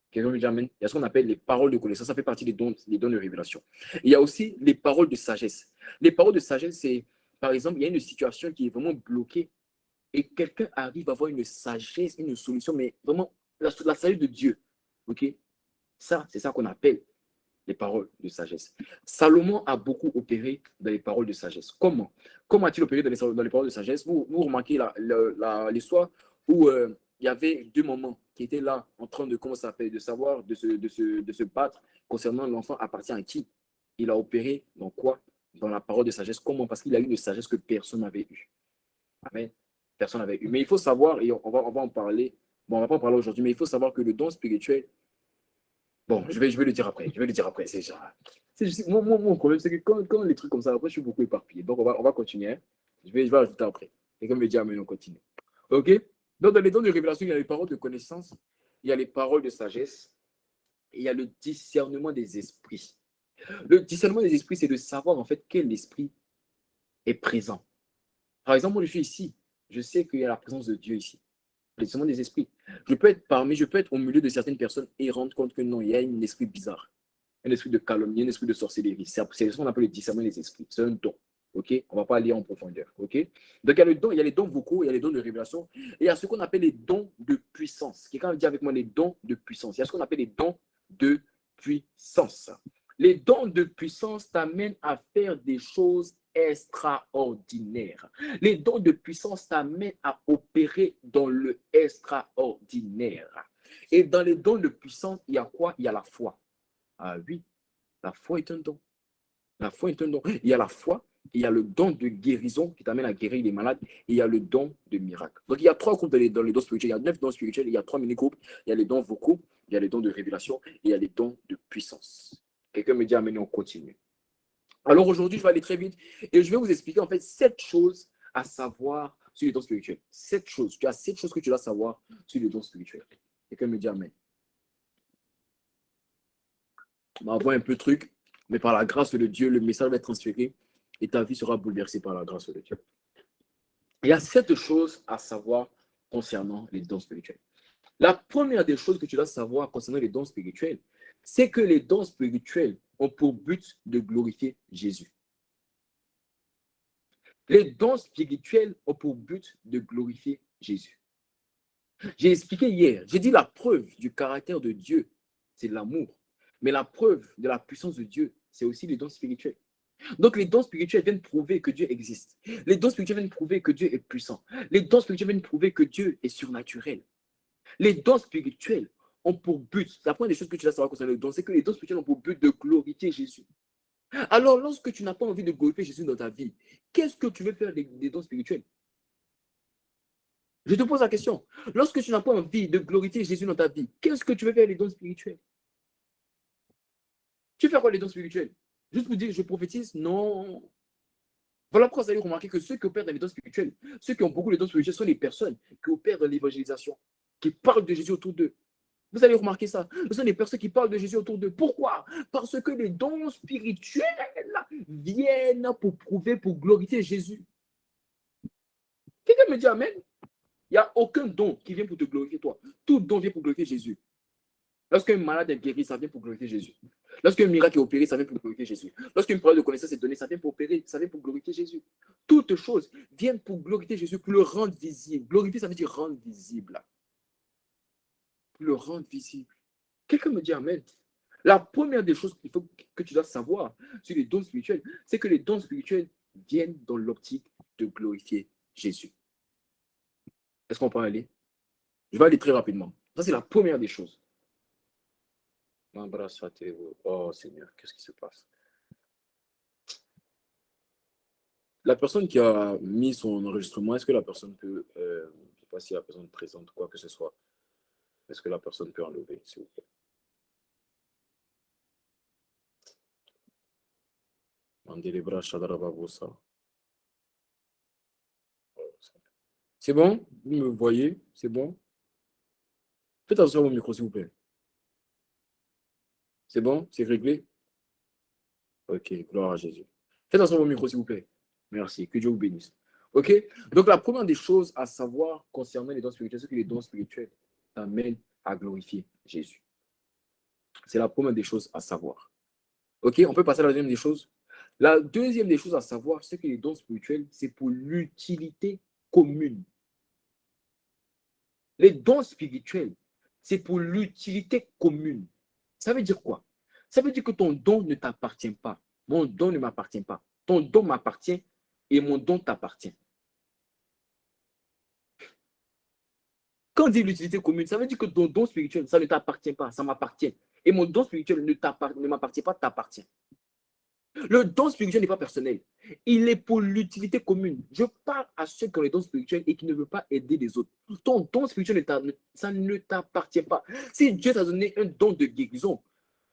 Quelqu'un me dit amen? Il y a ce qu'on appelle les paroles de connaissance. Ça fait partie des dons de révélation. Il y a aussi les paroles de sagesse. Les paroles de sagesse, c'est, par exemple, il y a une situation qui est vraiment bloquée et quelqu'un arrive à avoir une sagesse, une solution, mais vraiment la sagesse de Dieu. Ok? Ça, c'est ça qu'on appelle les paroles de sagesse. Salomon a beaucoup opéré dans les paroles de sagesse. Comment? Comment a-t-il opéré dans les paroles de sagesse? Vous remarquez l'histoire où il y avait deux mamans qui étaient là en train de, comment ça s'appelle, de savoir, de se battre concernant l'enfant appartient à qui? Il a opéré dans quoi? Dans la parole de sagesse. Comment? Parce qu'il a eu une sagesse que personne n'avait eue. Amen. Personne n'avait eu. Mais il faut savoir, et on va en parler, bon, on ne va pas en parler aujourd'hui, mais il faut savoir que le don spirituel, bon, je vais le dire après. Je vais le dire après. Mon problème, c'est que quand les trucs comme ça, après, je suis beaucoup éparpillé. Donc, on va continuer. Hein. Je vais ajouter après. Et comme je dis, amen, on continue. OK? Donc, dans les dons de révélation, il y a les paroles de connaissance, il y a les paroles de sagesse, et il y a le discernement des esprits. Le discernement des esprits, c'est de savoir, en fait, quel esprit est présent. Par exemple, moi, je suis ici. Je sais qu'il y a la présence de Dieu ici. Le discernement des esprits. Je peux être au milieu de certaines personnes et rendre compte que non, il y a un esprit bizarre. Un esprit de calomnie, un esprit de sorcellerie. C'est ce qu'on appelle le discernement des esprits. C'est un don. OK? On ne va pas aller en profondeur. OK? Donc, il y a les dons vocaux, il y a les dons de révélation, et il y a ce qu'on appelle les dons de puissance. Quelqu'un dit avec moi les dons de puissance. Il y a ce qu'on appelle les dons de puissance. Les dons de puissance t'amènent à faire des choses extraordinaires. Les dons de puissance t'amènent à opérer dans le extraordinaire. Et dans les dons de puissance, il y a quoi? Il y a la foi. Ah oui, la foi est un don. La foi est un don. Il y a la foi, il y a le don de guérison qui t'amène à guérir les malades, et il y a le don de miracle. Donc il y a trois groupes dans les dons spirituels. Il y a 9 dons spirituels, il y a 3 mini-groupes. Il y a les dons vocaux, il y a les dons de révélation, et il y a les dons de puissance. Quelqu'un me dit, amen, on continue. Alors aujourd'hui, je vais aller très vite et je vais vous expliquer en fait 7 choses à savoir sur les dons spirituels. 7 choses. Tu as 7 choses que tu dois savoir sur les dons spirituels. Quelqu'un me dit amen. On va voir un peu de truc, mais par la grâce de Dieu, le message va être transféré et ta vie sera bouleversée par la grâce de Dieu. Il y a 7 choses à savoir concernant les dons spirituels. La première des choses que tu dois savoir concernant les dons spirituels, c'est que les dons spirituels ont pour but de glorifier Jésus. Les dons spirituels ont pour but de glorifier Jésus. J'ai expliqué hier, j'ai dit la preuve du caractère de Dieu, c'est l'amour. Mais la preuve de la puissance de Dieu, c'est aussi les dons spirituels. Donc les dons spirituels viennent prouver que Dieu existe. Les dons spirituels viennent prouver que Dieu est puissant. Les dons spirituels viennent prouver que Dieu est surnaturel. Les dons spirituels ont pour but, la première des choses que tu dois savoir concernant les dons, c'est que les dons spirituels ont pour but de glorifier Jésus. Alors, lorsque tu n'as pas envie de glorifier Jésus dans ta vie, qu'est-ce que tu veux faire des dons spirituels? Je te pose la question. Lorsque tu n'as pas envie de glorifier Jésus dans ta vie, qu'est-ce que tu veux faire des dons spirituels? Tu fais quoi les dons spirituels? Juste pour dire, je prophétise? Non. Voilà pourquoi vous allez remarquer que ceux qui opèrent dans les dons spirituels, ceux qui ont beaucoup de dons spirituels sont les personnes qui opèrent dans l'évangélisation, qui parlent de Jésus autour d'eux. Vous allez remarquer ça. Ce sont des personnes qui parlent de Jésus autour d'eux. Pourquoi? Parce que les dons spirituels viennent pour prouver, pour glorifier Jésus. Quelqu'un me dit amen? Il n'y a aucun don qui vient pour te glorifier toi. Tout don vient pour glorifier Jésus. Lorsqu'un malade est guéri, ça vient pour glorifier Jésus. Lorsqu'un miracle est opéré, ça vient pour glorifier Jésus. Lorsqu'une parole de connaissance est donnée, ça vient pour opérer, ça vient pour glorifier Jésus. Toutes choses viennent pour glorifier Jésus, pour le rendre visible. Glorifier, ça veut dire rendre visible. Pour le rendre visible. Quelqu'un me dit amen. La première des choses qu'il faut que tu dois savoir sur les dons spirituels, c'est que les dons spirituels viennent dans l'optique de glorifier Jésus. Est-ce qu'on peut aller? Je vais aller très rapidement. Ça, c'est la première des choses. Oh Seigneur, qu'est-ce qui se passe? La personne qui a mis son enregistrement, est-ce que la personne peut, je ne sais pas si la personne présente quoi que ce soit, est-ce que la personne peut enlever, s'il vous plaît? C'est bon? Vous me voyez? C'est bon? Faites attention à mon micro, s'il vous plaît. C'est bon? C'est réglé? Ok, gloire à Jésus. Faites attention à mon micro, s'il vous plaît. Merci, que Dieu vous bénisse. Ok? Donc, la première des choses à savoir concernant les dons spirituels, c'est que les dons spirituels t'amènent à glorifier Jésus. C'est la première des choses à savoir. Ok? On peut passer à la deuxième des choses. La deuxième des choses à savoir, c'est que les dons spirituels, c'est pour l'utilité commune. Les dons spirituels, c'est pour l'utilité commune. Ça veut dire quoi? Ça veut dire que ton don ne t'appartient pas. Mon don ne m'appartient pas. Ton don m'appartient et mon don t'appartient. Quand on dit l'utilité commune, ça veut dire que ton don spirituel, ça ne t'appartient pas, ça m'appartient. Et mon don spirituel ne m'appartient pas, t'appartient. Le don spirituel n'est pas personnel. Il est pour l'utilité commune. Je parle à ceux qui ont les dons spirituels et qui ne veulent pas aider les autres. Ton don spirituel, ça ne t'appartient pas. Si Dieu t'a donné un don de guérison,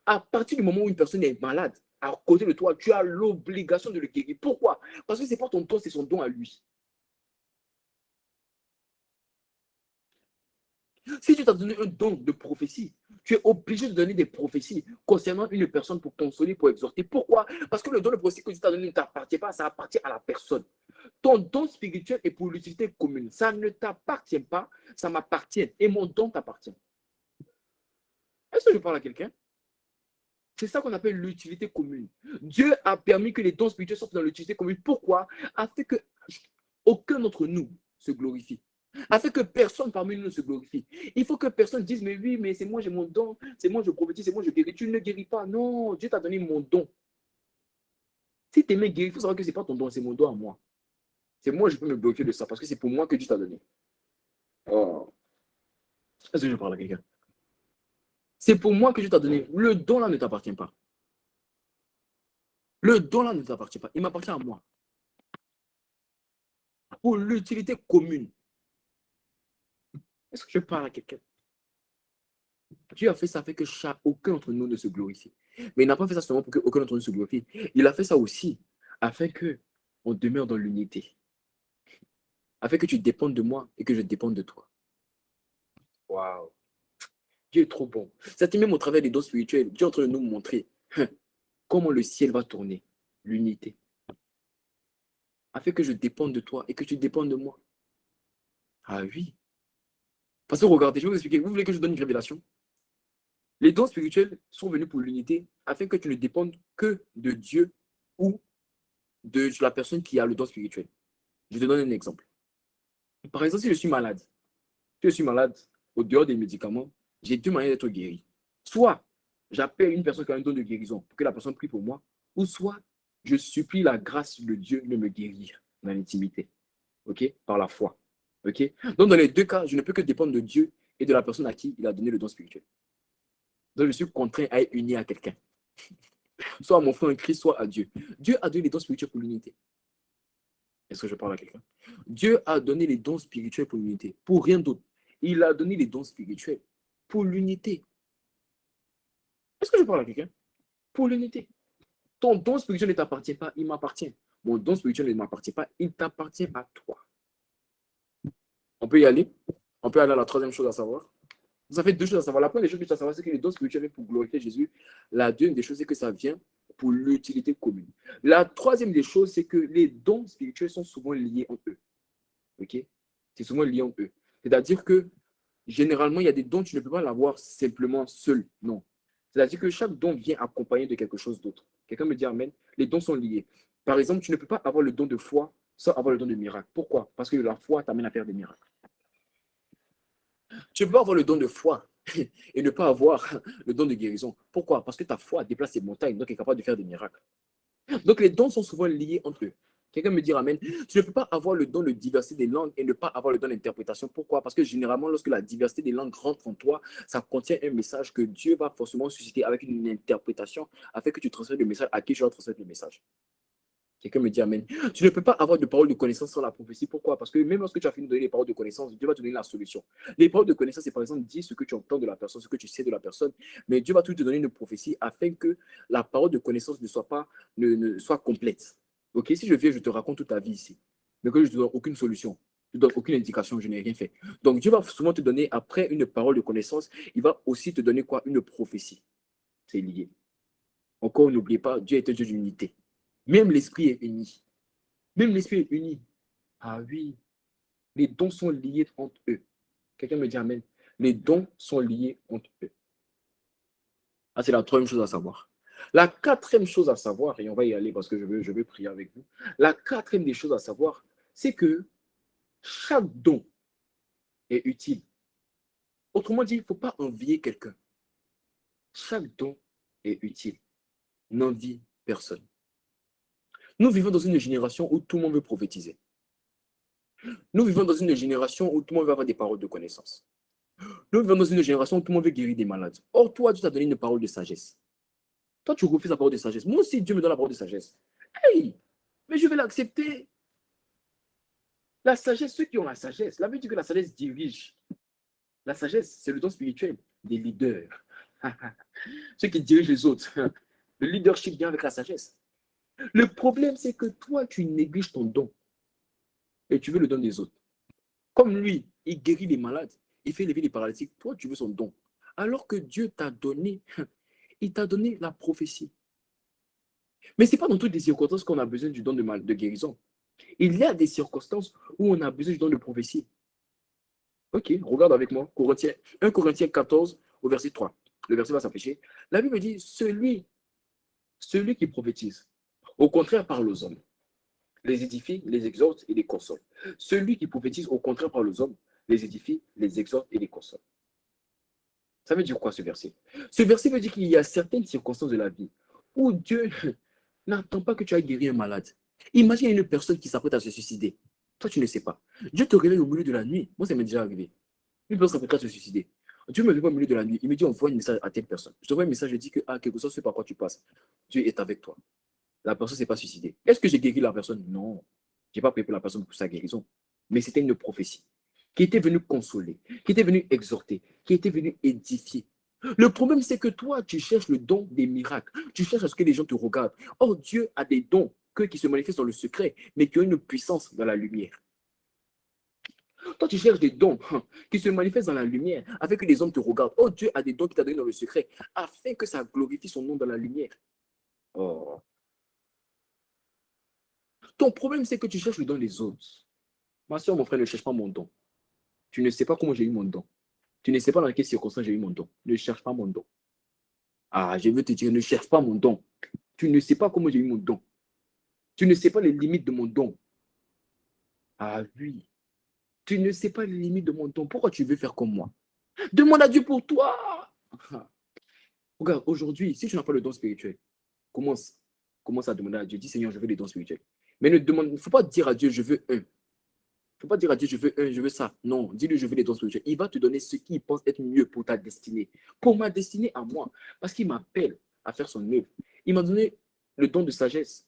à partir du moment où une personne est malade, à côté de toi, tu as l'obligation de le guérir. Pourquoi? Parce que ce n'est pas ton don, c'est son don à lui. Si Dieu t'a donné un don de prophétie, tu es obligé de donner des prophéties concernant une personne pour consoler, pour exhorter. Pourquoi? Parce que le don de prophétie que Dieu t'a donné ne t'appartient pas, ça appartient à la personne. Ton don spirituel est pour l'utilité commune. Ça ne t'appartient pas, ça m'appartient. Et mon don t'appartient. Est-ce que je parle à quelqu'un? C'est ça qu'on appelle l'utilité commune. Dieu a permis que les dons spirituels sortent dans l'utilité commune. Pourquoi? Afin que aucun d'entre nous se glorifie. Afin que personne parmi nous ne se glorifie. Il faut que personne dise, mais oui, mais c'est moi, j'ai mon don, c'est moi, je prophétise, c'est moi, je guéris. Tu ne guéris pas. Non, Dieu t'a donné mon don. Si tu aimais guérir, il faut savoir que ce n'est pas ton don, c'est mon don à moi. C'est moi, je peux me glorifier de ça parce que c'est pour moi que Dieu t'a donné. Oh. Est-ce que je parle à quelqu'un? C'est pour moi que Dieu t'a donné. Le don là ne t'appartient pas. Le don là ne t'appartient pas. Il m'appartient à moi. Pour l'utilité commune. Est-ce que je parle à quelqu'un? Dieu a fait ça afin que aucun d'entre nous ne se glorifie. Mais il n'a pas fait ça seulement pour qu'aucun d'entre nous se glorifie. Il a fait ça aussi afin qu'on demeure dans l'unité. Afin que tu dépendes de moi et que je dépende de toi. Waouh! Dieu est trop bon. C'est même au travers des dons spirituels, Dieu est en train de nous montrer comment le ciel va tourner. L'unité. Afin que je dépende de toi et que tu dépendes de moi. Ah oui. Parce que regardez, je vais vous expliquer. Vous voulez que je donne une révélation? Les dons spirituels sont venus pour l'unité afin que tu ne dépendes que de Dieu ou de la personne qui a le don spirituel. Je te donne un exemple. Par exemple, si je suis malade au dehors des médicaments, j'ai deux manières d'être guéri. Soit j'appelle une personne qui a un don de guérison pour que la personne prie pour moi, ou soit je supplie la grâce de Dieu de me guérir dans l'intimité, ok, par la foi. Ok. Donc, dans les deux cas, je ne peux que dépendre de Dieu et de la personne à qui il a donné le don spirituel. Donc, je suis contraint à être uni à quelqu'un. Soit à mon frère en Christ, soit à Dieu. Dieu a donné les dons spirituels pour l'unité. Est-ce que je parle à quelqu'un? Dieu a donné les dons spirituels pour l'unité, pour rien d'autre. Il a donné les dons spirituels pour l'unité. Est-ce que je parle à quelqu'un? Pour l'unité. Ton don spirituel ne t'appartient pas, il m'appartient. Mon don spirituel ne m'appartient pas, il t'appartient à toi. On peut y aller? On peut aller à la troisième chose à savoir. Ça fait deux choses à savoir. La première des choses que tu as à savoir, c'est que les dons spirituels viennent pour glorifier Jésus. La deuxième des choses, c'est que ça vient pour l'utilité commune. La troisième des choses, c'est que les dons spirituels sont souvent liés entre eux. Ok? C'est souvent lié entre eux. C'est-à-dire que généralement, il y a des dons, tu ne peux pas l'avoir simplement seul. Non. C'est-à-dire que chaque don vient accompagné de quelque chose d'autre. Quelqu'un me dit Amen. Les dons sont liés. Par exemple, tu ne peux pas avoir le don de foi sans avoir le don de miracle. Pourquoi? Parce que la foi t'amène à faire des miracles. Tu ne peux pas avoir le don de foi et ne pas avoir le don de guérison. Pourquoi? Parce que ta foi déplace les montagnes, donc est capable de faire des miracles. Donc les dons sont souvent liés entre eux. Quelqu'un me dit Amen. Tu ne peux pas avoir le don de diversité des langues et ne pas avoir le don d'interprétation. Pourquoi? Parce que généralement, lorsque la diversité des langues rentre en toi, ça contient un message que Dieu va forcément susciter avec une interprétation afin que tu transfères le message à qui tu vas transmettre le message. Quelqu'un me dit Amen. Tu ne peux pas avoir de paroles de connaissance sans la prophétie. Pourquoi? Parce que même lorsque tu as fini de donner les paroles de connaissance, Dieu va te donner la solution. Les paroles de connaissance, c'est par exemple dire ce que tu entends de la personne, ce que tu sais de la personne. Mais Dieu va tout te donner une prophétie afin que la parole de connaissance ne soit complète. Ok? Si je viens, je te raconte toute ta vie ici, mais que je ne te donne aucune solution, je ne te donne aucune indication, je n'ai rien fait. Donc Dieu va souvent te donner, après une parole de connaissance, il va aussi te donner quoi? Une prophétie. C'est lié. Encore, n'oubliez pas, Dieu est un Dieu d'unité. Même l'esprit est uni. Même l'esprit est uni. Ah oui, les dons sont liés entre eux. Quelqu'un me dit Amen. Les dons sont liés entre eux. Ah, c'est la troisième chose à savoir. La quatrième chose à savoir, et on va y aller parce que je veux prier avec vous. La quatrième des choses à savoir, c'est que chaque don est utile. Autrement dit, il ne faut pas envier quelqu'un. Chaque don est utile. N'envie personne. Nous vivons dans une génération où tout le monde veut prophétiser. Nous vivons dans une génération où tout le monde veut avoir des paroles de connaissance. Nous vivons dans une génération où tout le monde veut guérir des malades. Or, toi, Dieu t'a donné une parole de sagesse. Toi, tu refuses la parole de sagesse. Moi aussi, Dieu me donne la parole de sagesse. Hey, mais je vais l'accepter. La sagesse, ceux qui ont la sagesse, la Bible dit que la sagesse dirige. La sagesse, c'est le don spirituel des leaders. Ceux qui dirigent les autres. Le leadership vient avec la sagesse. Le problème, c'est que toi, tu négliges ton don et tu veux le don des autres. Comme lui, il guérit les malades, il fait lever les paralytiques. Toi, tu veux son don. Alors que Dieu t'a donné, il t'a donné la prophétie. Mais ce n'est pas dans toutes les circonstances qu'on a besoin du don de guérison. Il y a des circonstances où on a besoin du don de prophétie. Ok, regarde avec moi, 1 Corinthiens 14 au verset 3. Le verset va s'afficher. La Bible dit, celui qui prophétise, au contraire parle aux hommes, les édifie, les exhorte et les console. Celui qui prophétise, au contraire parle aux hommes, les édifie, les exhorte et les console. Ça veut dire quoi ce verset? Ce verset veut dire qu'il y a certaines circonstances de la vie où Dieu n'attend pas que tu ailles guérir un malade. Imagine une personne qui s'apprête à se suicider. Toi, tu ne sais pas. Dieu te réveille au milieu de la nuit. Moi, ça m'est déjà arrivé. Une personne s'apprête à se suicider. Dieu me réveille au milieu de la nuit. Il me dit, envoie un message à telle personne. Je te envoie un message, je dis que, quelque chose, c'est par quoi tu passes. Dieu est avec toi. La personne ne s'est pas suicidée. Est-ce que j'ai guéri la personne? Non. Je n'ai pas prié pour la personne pour sa guérison. Mais c'était une prophétie qui était venue consoler, qui était venue exhorter, qui était venue édifier. Le problème, c'est que toi, tu cherches le don des miracles. Tu cherches à ce que les gens te regardent. Or, Dieu a des dons qui se manifestent dans le secret, mais qui ont une puissance dans la lumière. Toi, tu cherches des dons qui se manifestent dans la lumière, afin que les hommes te regardent. Oh, Dieu a des dons qu'il t'a donnés dans le secret, afin que ça glorifie son nom dans la lumière. Oh. Ton problème, c'est que tu cherches le don des autres. Ma soeur, mon frère, ne cherche pas mon don. Tu ne sais pas comment j'ai eu mon don. Tu ne sais pas dans quelles circonstances j'ai eu mon don. Ne cherche pas mon don. Ah, je veux te dire, ne cherche pas mon don. Tu ne sais pas comment j'ai eu mon don. Tu ne sais pas les limites de mon don. Ah oui. Tu ne sais pas les limites de mon don. Pourquoi tu veux faire comme moi? Demande à Dieu pour toi. Regarde, aujourd'hui, si tu n'as pas le don spirituel, commence à demander à Dieu. Dis, Seigneur, je veux les dons spirituels. Mais il ne faut pas dire à Dieu, je veux un. Il ne faut pas dire à Dieu, je veux un, je veux ça. Non, dis-lui, je veux les dons spirituels. Il va te donner ce qu'il pense être mieux pour ta destinée. Pour ma destinée à moi. Parce qu'il m'appelle à faire son œuvre. Il m'a donné le don de sagesse.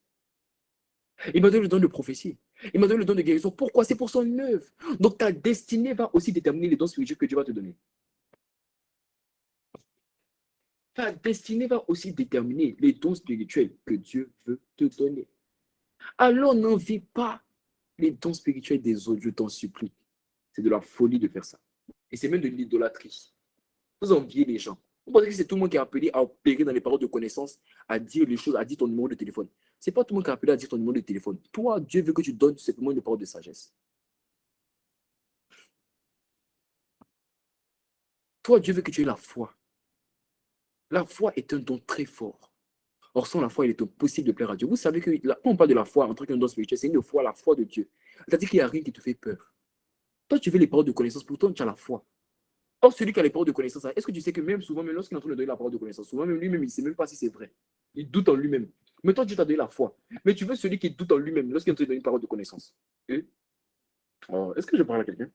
Il m'a donné le don de prophétie. Il m'a donné le don de guérison. Pourquoi? C'est pour son œuvre. Donc ta destinée va aussi déterminer les dons spirituels que Dieu va te donner. Ta destinée va aussi déterminer les dons spirituels que Dieu veut te donner. Alors n'envie pas les dons spirituels des autres, je t'en supplie. C'est de la folie de faire ça. Et c'est même de l'idolâtrie. Vous enviez les gens. Vous pensez que c'est tout le monde qui est appelé à opérer dans les paroles de connaissance, à dire les choses, à dire ton numéro de téléphone. Ce n'est pas tout le monde qui est appelé à dire ton numéro de téléphone. Toi, Dieu veut que tu donnes simplement une parole de sagesse. Toi, Dieu veut que tu aies la foi. La foi est un don très fort. Or, sans la foi, il est impossible de plaire à Dieu. Vous savez que quand on parle de la foi en tant qu'un don spirituel, c'est une foi, la foi de Dieu. C'est-à-dire qu'il n'y a rien qui te fait peur. Toi, tu veux les paroles de connaissance, pourtant tu as la foi. Or, celui qui a les paroles de connaissance, est-ce que tu sais que même souvent, même lorsqu'il est en train de donner la parole de connaissance, souvent même lui-même, il ne sait même pas si c'est vrai. Il doute en lui-même. Mais toi, Dieu t'a donné la foi. Mais tu veux celui qui doute en lui-même lorsqu'il est en train de donner une parole de connaissance. Est-ce que je parle à quelqu'un?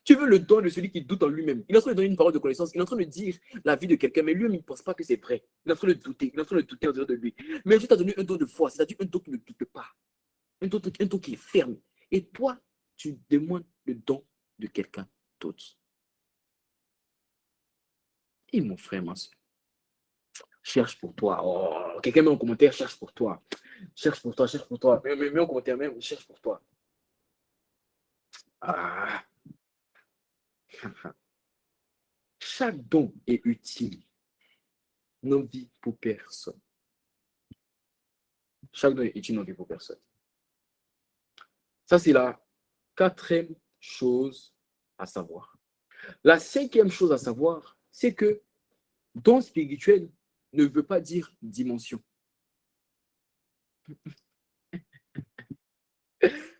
Tu veux le don de celui qui doute en lui-même. Il est en train de donner une parole de connaissance. Il est en train de dire la vie de quelqu'un, mais lui-même, il ne pense pas que c'est vrai. Il est en train de douter. Il est en train de douter en dehors de lui. Mais Dieu t'a donné un don de foi, c'est-à-dire un don qui ne doute pas. Un don qui est ferme. Et toi, tu demandes le don de quelqu'un d'autre. Et mon frère, ma soeur, cherche pour toi. Oh, quelqu'un met en commentaire, cherche pour toi. Cherche pour toi, cherche pour toi. Mets en commentaire même, cherche pour toi. Ah. Chaque don est utile. N'envie pour personne. Chaque don est utile, n'envie pour personne. Ça, c'est la 4e chose à savoir. La 5e chose à savoir, c'est que don spirituel ne veut pas dire dimension.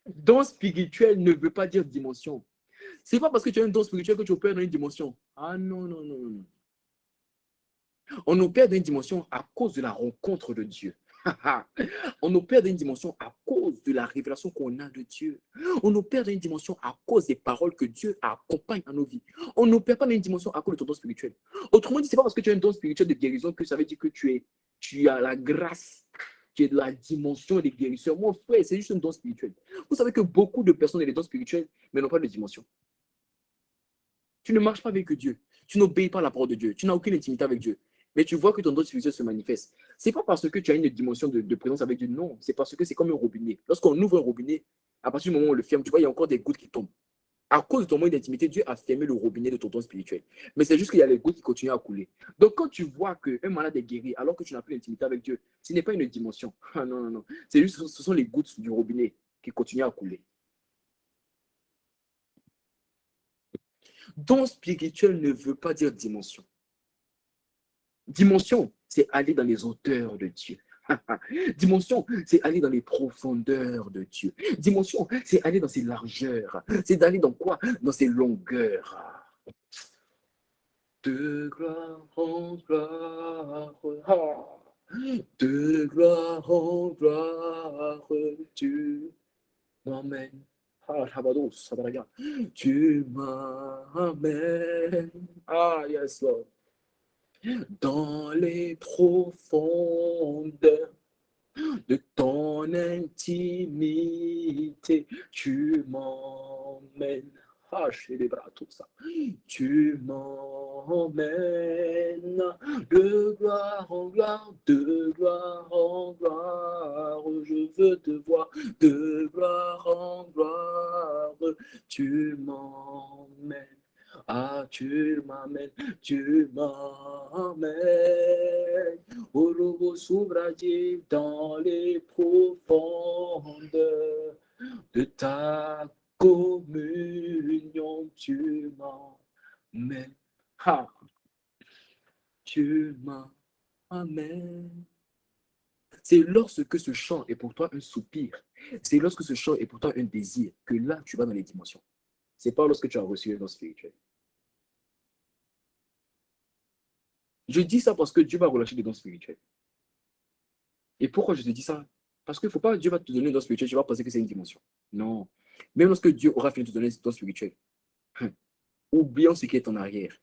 Don spirituel ne veut pas dire dimension. C'est pas parce que tu as un don spirituel que tu opères dans une dimension. Ah non, non, non, non. On opère dans une dimension à cause de la rencontre de Dieu. On opère dans une dimension à cause de la révélation qu'on a de Dieu. On opère dans une dimension à cause des paroles que Dieu accompagne à nos vies. On n'opère pas dans une dimension à cause de ton don spirituel. Autrement dit, ce n'est pas parce que tu as un don spirituel de guérison que ça veut dire que tu as la grâce, tu es de la dimension des guérisseurs. Mon frère, c'est juste un don spirituel. Vous savez que beaucoup de personnes ont des dons spirituels, mais n'ont pas de dimension. Tu ne marches pas avec Dieu. Tu n'obéis pas à la parole de Dieu. Tu n'as aucune intimité avec Dieu. Mais tu vois que ton don spirituel se manifeste. Ce n'est pas parce que tu as une dimension de présence avec Dieu. Non, c'est parce que c'est comme un robinet. Lorsqu'on ouvre un robinet, à partir du moment où on le ferme, tu vois, il y a encore des gouttes qui tombent. À cause de ton manque d'intimité, Dieu a fermé le robinet de ton don spirituel. Mais c'est juste qu'il y a les gouttes qui continuent à couler. Donc, quand tu vois qu'un malade est guéri alors que tu n'as plus d'intimité avec Dieu, ce n'est pas une dimension. Ah, non, non, non. C'est juste, ce sont les gouttes du robinet qui continuent à couler. Don spirituel ne veut pas dire dimension. Dimension, c'est aller dans les hauteurs de Dieu. Dimension, c'est aller dans les profondeurs de Dieu. Dimension, c'est aller dans ses largeurs. C'est d'aller dans quoi? Dans ses longueurs. De gloire en gloire, de gloire en gloire, tu m'emmènes. Ah, ça va regarder. Tu m'emmènes. Ah, yes, Lord. Dans les profondeurs de ton intimité, tu m'emmènes. Ah, je fais des bras, tout ça. Tu m'emmènes de gloire en gloire, de gloire en gloire. Je veux te voir de gloire en gloire. Tu m'emmènes. Ah, tu m'amènes au lobo soubradier dans les profondeurs de ta communion, tu m'amènes. Ah, tu m'amènes. C'est lorsque ce chant est pour toi un soupir, c'est lorsque ce chant est pour toi un désir, que là, tu vas dans les dimensions. Ce n'est pas lorsque tu as reçu un don spirituel. Je dis ça parce que Dieu va relâcher des dons spirituels. Et pourquoi je te dis ça? Parce qu'il ne faut pas, Dieu va te donner un don spirituel, tu vas penser que c'est une dimension. Non. Même lorsque Dieu aura fini de te donner un don spirituel, oublions ce qui est en arrière.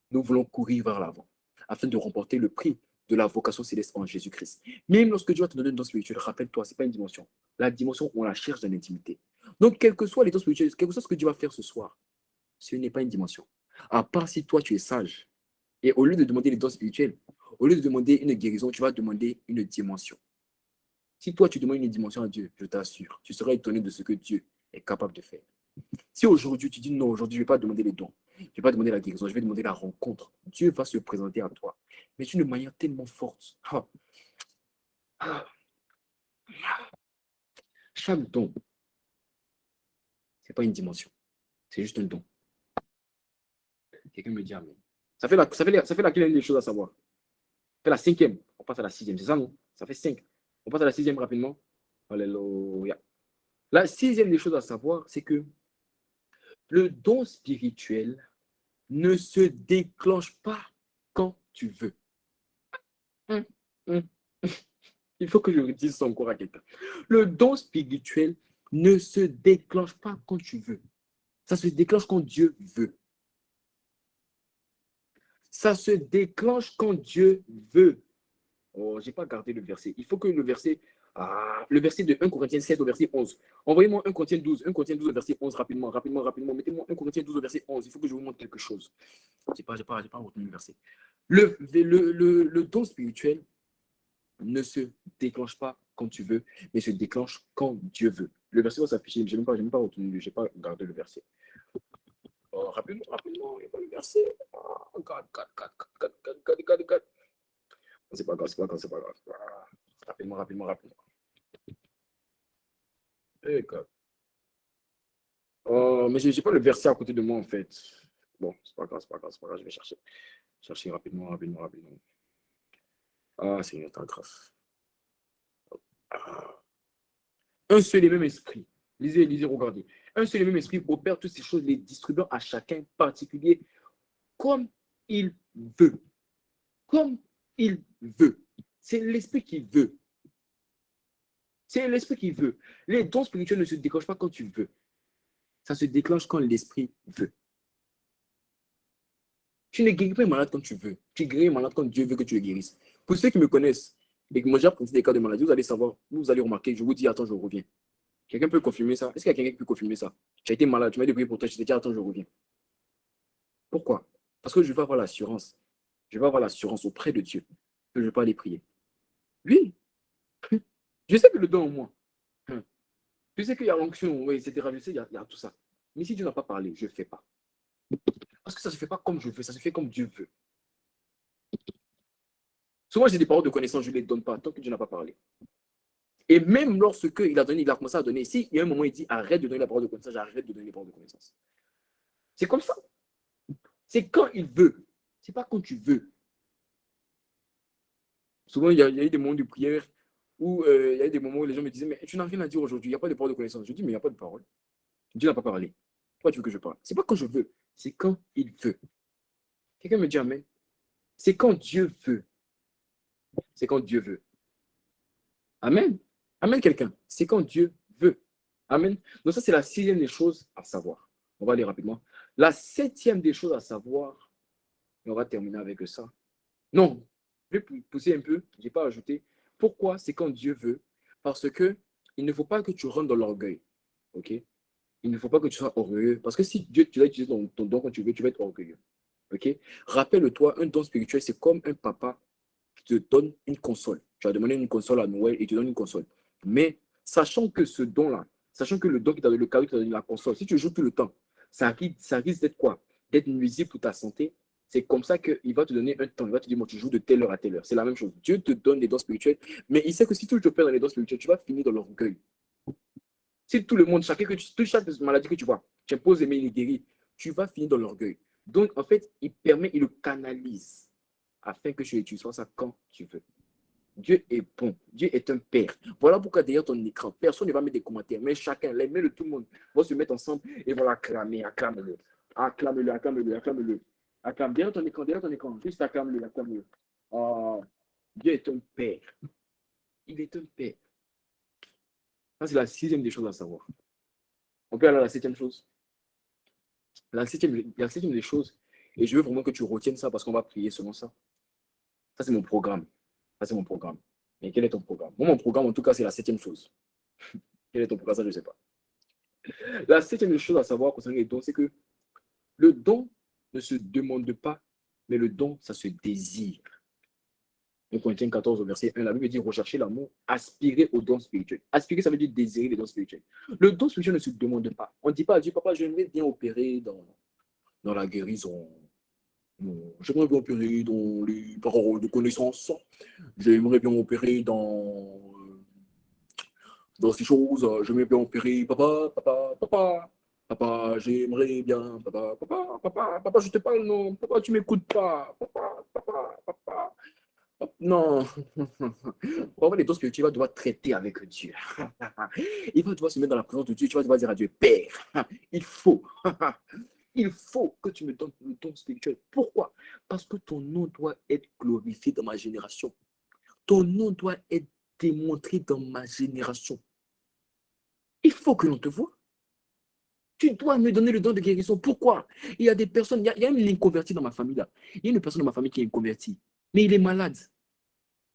Nous voulons courir vers l'avant, afin de remporter le prix de la vocation céleste en Jésus-Christ. Même lorsque Dieu va te donner un don spirituel, rappelle-toi, ce n'est pas une dimension. La dimension, on la cherche dans l'intimité. Donc, quels que soient les dons spirituels, quel que soit ce que Dieu va faire ce soir, ce n'est pas une dimension. À part si toi, tu es sage. Et au lieu de demander les dons spirituels, au lieu de demander une guérison, tu vas demander une dimension. Si toi, tu demandes une dimension à Dieu, je t'assure, tu seras étonné de ce que Dieu est capable de faire. Si aujourd'hui, tu dis non, aujourd'hui, je ne vais pas demander les dons, je ne vais pas demander la guérison, je vais demander la rencontre, Dieu va se présenter à toi, mais d'une manière tellement forte. Chaque don, ce n'est pas une dimension, c'est juste un don. Quelqu'un me dit amen. Ça fait laquelle des choses à savoir? Ça fait la 5e, on passe à la 6e, c'est ça, non? Ça fait 5. On passe à la 6e rapidement. Alléluia. La 6e des choses à savoir, c'est que le don spirituel ne se déclenche pas quand tu veux. Il faut que je dise ça encore à quelqu'un. Le don spirituel ne se déclenche pas quand tu veux. Ça se déclenche quand Dieu veut. Ça se déclenche quand Dieu veut. Oh, je n'ai pas gardé le verset. Il faut que le verset de 1 Corinthiens 7 au verset 11. Envoyez-moi 1 Corinthiens 12 au verset 11 rapidement. Mettez-moi 1 Corinthiens 12 au verset 11. Il faut que je vous montre quelque chose. Je n'ai pas retenu le verset. Le don spirituel ne se déclenche pas quand tu veux, mais se déclenche quand Dieu veut. Le verset va s'afficher. Je n'ai même pas retenu, je n'ai pas gardé le verset. Oh, rapidement, il n'y a pas le verset. Oh, God. C'est pas grave. Rapidement. Hey, God. Oh, mais je n'ai pas le verset à côté de moi, en fait. Bon, c'est pas grave, je vais chercher. Chercher rapidement. Ah, Seigneur, ta grâce. Un seul et même esprit. Lisez, regardez. Un seul et même esprit opère toutes ces choses, les distribuant à chacun particulier comme il veut. Comme il veut. C'est l'esprit qui veut. C'est l'esprit qui veut. Les dons spirituels ne se déclenchent pas quand tu veux. Ça se déclenche quand l'esprit veut. Tu ne guéris pas un malade quand tu veux. Tu guéris un malade quand Dieu veut que tu le guérisses. Pour ceux qui me connaissent et qui m'ont déjà présenté des cas de maladie, vous allez savoir, vous allez remarquer, je vous dis, attends, je reviens. Quelqu'un peut confirmer ça? Est-ce qu'il y a quelqu'un qui peut confirmer ça? Tu as été malade, tu m'as dit prier pour toi, je t'ai dit, attends, je reviens. Pourquoi? Parce que je vais avoir l'assurance. Je vais avoir l'assurance auprès de Dieu que je ne vais pas aller prier. Oui, je sais que le don en moi. Je sais qu'il y a l'onction, oui, etc. Je sais, il y a tout ça. Mais si Dieu n'a pas parlé, je ne fais pas. Parce que ça ne se fait pas comme je veux, ça se fait comme Dieu veut. Souvent, j'ai des paroles de connaissance, je ne les donne pas tant que Dieu n'a pas parlé. Et même lorsque il a commencé à donner, si il y a un moment, il dit arrête de donner la parole de connaissance, j'arrête de donner les paroles de connaissance. C'est comme ça. C'est quand il veut. Ce n'est pas quand tu veux. Souvent, il y a eu des moments de prière où il y a eu des moments où les gens me disaient, mais tu n'as rien à dire aujourd'hui, il n'y a pas de parole de connaissance. Je dis, mais il n'y a pas de parole. Dieu n'a pas parlé. Pourquoi tu veux que je parle? Ce n'est pas quand je veux, c'est quand il veut. Quelqu'un me dit amen. C'est quand Dieu veut. C'est quand Dieu veut. Amen. Amen quelqu'un. C'est quand Dieu veut. Amen. Donc ça, c'est la 6e des choses à savoir. On va aller rapidement. La 7e des choses à savoir, et on va terminer avec ça. Non, je vais pousser un peu, je n'ai pas ajouté. Pourquoi c'est quand Dieu veut? Parce que il ne faut pas que tu rentres dans l'orgueil. Ok? Il ne faut pas que tu sois orgueilleux. Parce que si Dieu, tu vas utiliser ton don quand tu veux, tu vas être orgueilleux. Ok? Rappelle-toi, un don spirituel, c'est comme un papa qui te donne une console. Tu as demandé une console à Noël et il te donne une console. Mais sachant que ce don-là, sachant que le don qui t'a donné, le cadeau qui t'a donné la console, si tu joues tout le temps, ça risque d'être quoi? D'être nuisible pour ta santé. C'est comme ça qu'il va te donner un temps. Il va te dire, moi, tu joues de telle heure à telle heure. C'est la même chose. Dieu te donne des dons spirituels, mais il sait que si tu te perds dans les dons spirituels, tu vas finir dans l'orgueil. Si tout le monde, chaque maladie que tu vois, tu imposes les mains, il guérit, tu vas finir dans l'orgueil. Donc, en fait, il le canalise afin que tu utilises ça quand tu veux. Dieu est bon. Dieu est un père. Voilà pourquoi derrière ton écran, personne ne va mettre des commentaires, mais chacun, les mains de tout le monde vont se mettre ensemble et vont l'acclamer, acclame-le. Acclame-le, acclame-le, acclame-le. Acclame derrière ton écran, juste acclame-le, acclame-le. Oh, Dieu est un père. Il est un père. Ça, c'est la 6e des choses à savoir. On peut aller à la 7e chose. La 7e des choses, et je veux vraiment que tu retiennes ça parce qu'on va prier selon ça. Ça, c'est mon programme. Ça, c'est mon programme. Mais quel est ton programme? Moi, mon programme, en tout cas, c'est la 7e chose. Quel est ton programme? Ça, je ne sais pas. La 7e chose à savoir concernant les dons, c'est que le don ne se demande pas, mais le don, ça se désire. 1 Corinthiens 14, verset 1, la Bible dit rechercher l'amour, aspirer aux dons spirituels. Aspirer, ça veut dire désirer les dons spirituels. Le don spirituel ne se demande pas. On ne dit pas à Dieu, papa, j'aimerais bien opérer dans la guérison. J'aimerais bien opérer dans les paroles de connaissance. J'aimerais bien opérer dans ces choses. J'aimerais bien opérer, papa, j'aimerais bien, papa, je te parle, non, papa, tu m'écoutes pas, papa. Non, on va les dons spirituels, tu vas devoir traiter avec Dieu. Il va devoir se mettre dans la présence de Dieu, tu vas devoir dire à Dieu, Père, il faut que tu me donnes le don spirituel. Pourquoi? Parce que ton nom doit être glorifié dans ma génération. Ton nom doit être démontré dans ma génération. Il faut que l'on te voie. Tu dois me donner le don de guérison. Pourquoi? Il y a des personnes, il y a une inconvertie dans ma famille là. Il y a une personne dans ma famille qui est inconvertie, mais il est malade.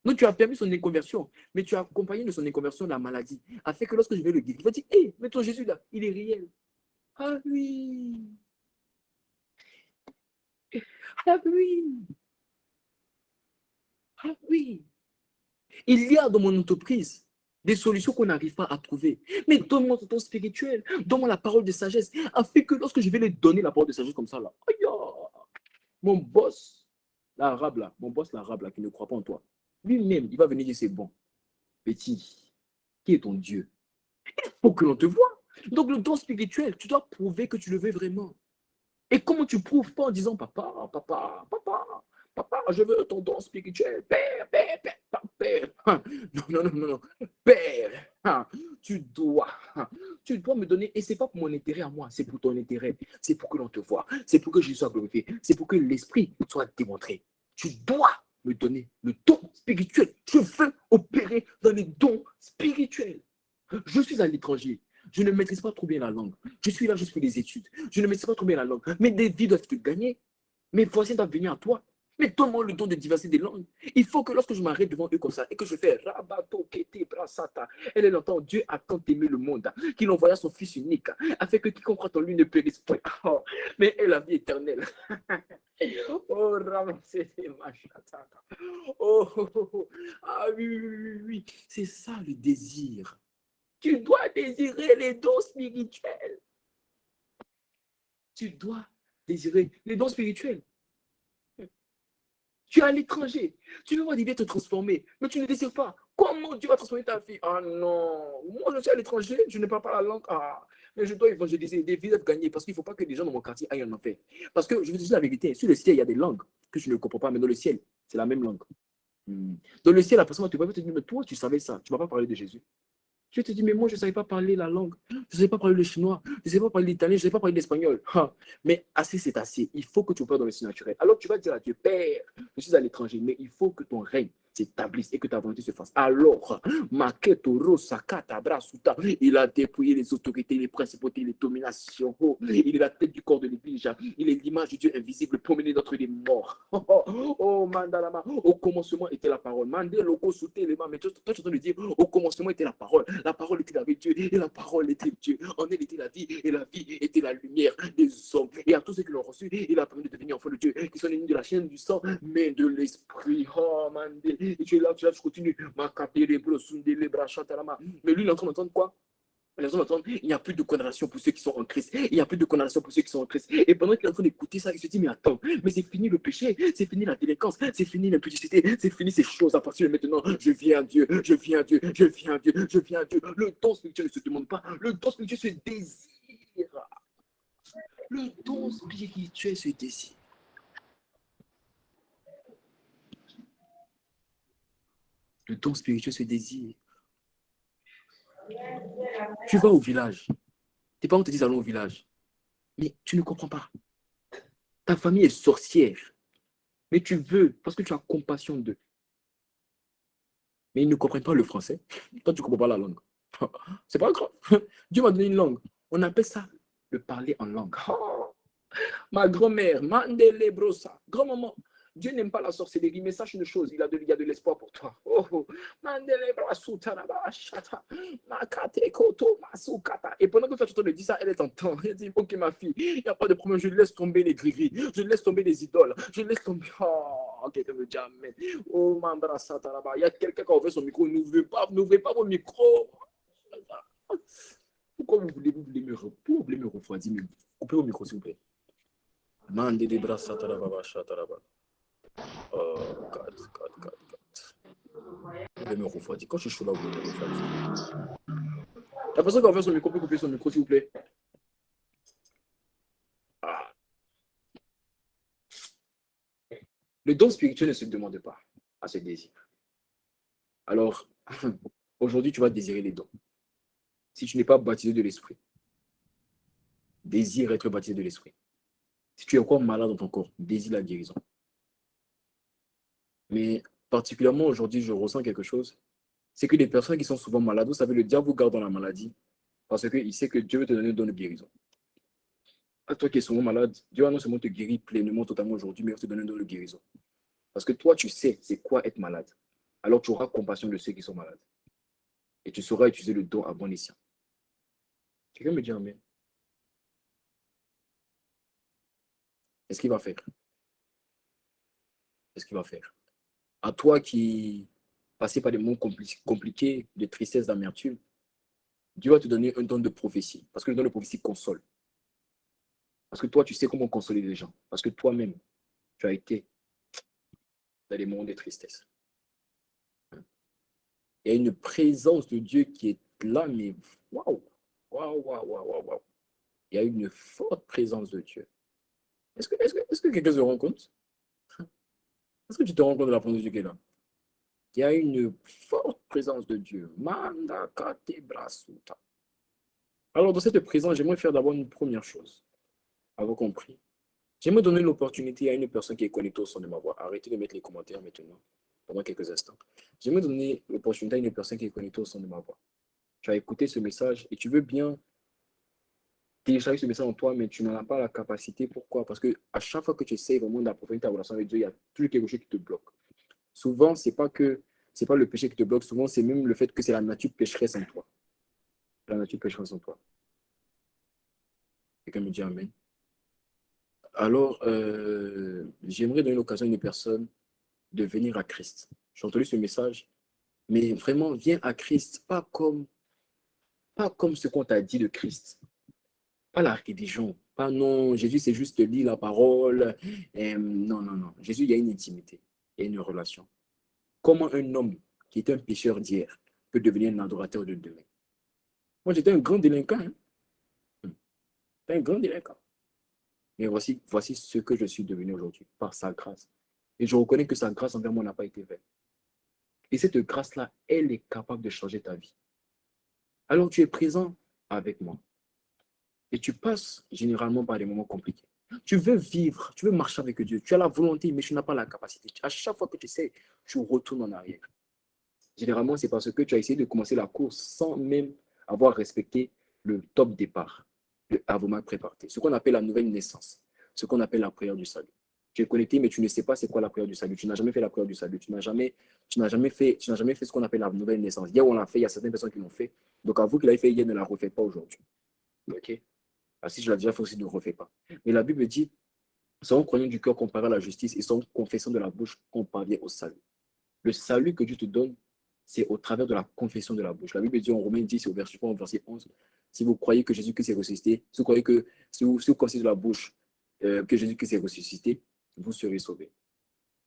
Donc, tu as permis son inconversion, mais tu as accompagné de son inconversion la maladie, afin que lorsque je vais le guérir, il va dire, hé, mais ton Jésus là, il est réel. Ah oui. Ah oui. Ah oui. Il y a dans mon entreprise des solutions qu'on n'arrive pas à trouver. Mais donne-moi ton don spirituel, donne-moi la parole de sagesse, afin que lorsque je vais lui donner la parole de sagesse comme ça là, mon boss, l'arabe là, qui ne croit pas en toi, lui-même, il va venir dire c'est bon. Petit, qui est ton Dieu? Il faut que l'on te voie. Donc le don spirituel, tu dois prouver que tu le veux vraiment. Et comment tu prouves pas en disant papa, je veux ton don spirituel, père. Non. Père, tu dois me donner, et c'est pas pour mon intérêt à moi, c'est pour ton intérêt, c'est pour que l'on te voie, c'est pour que Jésus soit glorifié, c'est pour que l'esprit soit démontré. Tu dois me donner le don spirituel. Je veux opérer dans les dons spirituels. Je suis à l'étranger. Je ne maîtrise pas trop bien la langue. Je suis là juste pour les études. Je ne maîtrise pas trop bien la langue. Mais des vies doivent te gagner. Mes voisins doivent venir à toi. Mais donne-moi le don de diversité des langues. Il faut que lorsque je m'arrête devant eux comme ça et que je fais Rabato Kete Brasata, elle entend Dieu a tant aimé le monde qu'il envoya son Fils unique afin que quiconque croit en lui ne périsse point. Oh, mais elle a la vie éternelle. Oh, ramassez ma chata. Oh, oh, oh, oh. Ah oui, oui, oui, oui. C'est ça le désir. Tu dois désirer les dons spirituels. Tu dois désirer les dons spirituels. Tu es à l'étranger. Tu veux voir des vies te transformer, mais tu ne désires pas. Comment Dieu va transformer ta vie? Ah non, moi je suis à l'étranger, je ne parle pas la langue. Ah, mais je dois évangéliser, des vies doivent gagner parce qu'il ne faut pas que les gens dans mon quartier aillent en enfer. Parce que je vous dis la vérité, sur le ciel, il y a des langues que je ne comprends pas, mais dans le ciel, c'est la même langue. Dans le ciel, la personne va te dire, mais toi, tu savais ça, tu ne vas pas parler de Jésus. Je te dis, mais moi, je ne savais pas parler la langue. Je ne savais pas parler le chinois. Je ne savais pas parler l'italien. Je ne savais pas parler l'espagnol. Mais assez, c'est assez. Il faut que tu opères dans le ciel naturel. Alors, tu vas dire à Dieu, Père, je suis à l'étranger, mais il faut que ton règne s'établisse et que ta volonté se fasse. Alors, il a dépouillé les autorités, les principautés, les dominations. Il est la tête du corps de l'Église. Il est l'image du Dieu invisible promené d'entre les morts. Oh, Mandalama. Au commencement était la parole. Mandelo, les mains. Mais toi, tu es en train de dire, au commencement était la parole. La parole était avec Dieu et la parole était Dieu. En elle était la vie et la vie était la lumière des hommes. Et à tous ceux qui l'ont reçu, il a permis de devenir enfants de Dieu, qui sont nés de la chaîne du sang, mais de l'esprit. Oh, Mandé. Et tu es là, tu continues. Mais lui, il est en train d'entendre quoi? Il n'y a plus de condamnation pour ceux qui sont en Christ. Il n'y a plus de condamnation pour ceux qui sont en Christ. Et pendant qu'il est en train d'écouter ça, il se dit, mais attends, mais c'est fini le péché, c'est fini la délinquance, c'est fini l'impudicité, c'est fini ces choses. À partir de maintenant, je viens à Dieu, je viens à Dieu, je viens à Dieu, je viens à Dieu. Le don spirituel ne se demande pas, le don spirituel se désire. Le don spirituel se désire. Le don spirituel se désire. Tu vas au village. Tes parents te disent allons au village. Mais tu ne comprends pas. Ta famille est sorcière. Mais tu veux, parce que tu as compassion d'eux. Mais ils ne comprennent pas le français. Toi, tu ne comprends pas la langue. C'est pas grave. Dieu m'a donné une langue. On appelle ça le parler en langue. Oh, ma grand-mère, Mandele Brosa, grand-maman, Dieu n'aime pas la sorcellerie, mais sache une chose, il y a de l'espoir pour toi. Oh, Mandele et pendant que toi, tu te dis ça, elle t'entend. Elle dit, ok, ma fille, il n'y a pas de problème, je laisse tomber les gris-gris, je laisse tomber les idoles, je laisse tomber. Oh, quelqu'un me dit amen. Oh, Mandra Sataraba, il y a quelqu'un qui a ouvert son micro, n'ouvrez pas vos micros. Pourquoi vous voulez me refroidir? Coupez vos micros, s'il vous plaît. Mandele Bra Sataraba, Sataraba. Oh, God. Vous voulez me refroidir. Quand je suis chaud là, vous voulez me refroidir. La personne qui a ouvert son micro peut couper son micro, s'il vous plaît. Ah. Le don spirituel ne se demande pas à ce désir. Alors, aujourd'hui, tu vas désirer les dons. Si tu n'es pas baptisé de l'esprit, désire être baptisé de l'esprit. Si tu es encore malade dans ton corps, désire la guérison. Mais particulièrement aujourd'hui, je ressens quelque chose. C'est que les personnes qui sont souvent malades, vous savez, le diable vous garde dans la maladie parce qu'il sait que Dieu veut te donner un don de guérison. À toi qui es souvent malade, Dieu va non seulement te guérir pleinement, totalement aujourd'hui, mais il va te donner un don de guérison. Parce que toi, tu sais c'est quoi être malade. Alors tu auras compassion de ceux qui sont malades. Et tu sauras utiliser le don à bon escient. Quelqu'un me dit amen. Qu'est-ce qu'il va faire? Qu'est-ce qu'il va faire? À toi qui passais par des moments compliqués, de tristesse, d'amertume, Dieu va te donner un don de prophétie. Parce que le don de prophétie console. Parce que toi, tu sais comment consoler les gens. Parce que toi-même, tu as été dans des moments de tristesse. Il y a une présence de Dieu qui est là, mais waouh! Il y a une forte présence de Dieu. Est-ce que quelqu'un se rend compte? Est-ce que tu te rends compte de la présence de Dieu qui est là? Il y a une forte présence de Dieu. Alors, dans cette présence, j'aimerais faire d'abord une première chose. Avez-vous compris? J'aimerais donner l'opportunité à une personne qui est connectée au son de ma voix. Arrêtez de mettre les commentaires maintenant, pendant quelques instants. J'aimerais donner l'opportunité à une personne qui est connectée au son de ma voix. Tu as écouté ce message et tu veux bien télécharger ce message en toi, mais tu n'en as pas la capacité. Pourquoi? Parce que à chaque fois que tu essaies vraiment d'approfondir ta relation avec Dieu, il y a toujours quelque chose qui te bloque. Souvent, c'est pas le péché qui te bloque, souvent, c'est même le fait que c'est la nature pécheresse en toi. La nature pécheresse en toi. Quelqu'un me dit Amen. Alors, j'aimerais donner l'occasion à une personne de venir à Christ. J'ai entendu ce message, mais vraiment, viens à Christ, pas comme ce qu'on t'a dit de Christ, pas la religion, pas non, Jésus c'est juste lire la parole. Non, non, non. Jésus, il y a une intimité, il y a une relation. Comment un homme qui est un pécheur d'hier peut devenir un adorateur de demain? Moi, j'étais un grand délinquant. Hein? Un grand délinquant. Mais voici ce que je suis devenu aujourd'hui, par sa grâce. Et je reconnais que sa grâce envers moi n'a pas été vaine. Et cette grâce-là, elle est capable de changer ta vie. Alors tu es présent avec moi. Et tu passes généralement par des moments compliqués. Tu veux vivre, tu veux marcher avec Dieu. Tu as la volonté, mais tu n'as pas la capacité. À chaque fois que tu essaies, tu retournes en arrière. Généralement, c'est parce que tu as essayé de commencer la course sans même avoir respecté le top départ, le avoma préparé. Ce qu'on appelle la nouvelle naissance, ce qu'on appelle la prière du salut. Tu es connecté, mais tu ne sais pas c'est quoi la prière du salut. Tu n'as jamais fait la prière du salut. Tu n'as jamais fait ce qu'on appelle la nouvelle naissance. Hier, on l'a fait, il y a certaines personnes qui l'ont fait. Donc, à vous qui l'avez fait hier, ne la refaites pas aujourd'hui. OK? Ah, si je l'ai déjà fait aussi, ne le refais pas. Mais la Bible dit, sans croyant du cœur comparé à la justice et sans confessant de la bouche qu'on parvient au salut. Le salut que Dieu te donne, c'est au travers de la confession de la bouche. La Bible dit en Romains 10, au verset 11, si vous croyez que Jésus-Christ est ressuscité, si vous croyez que si vous confessez de la bouche que Jésus-Christ est ressuscité, vous serez sauvés.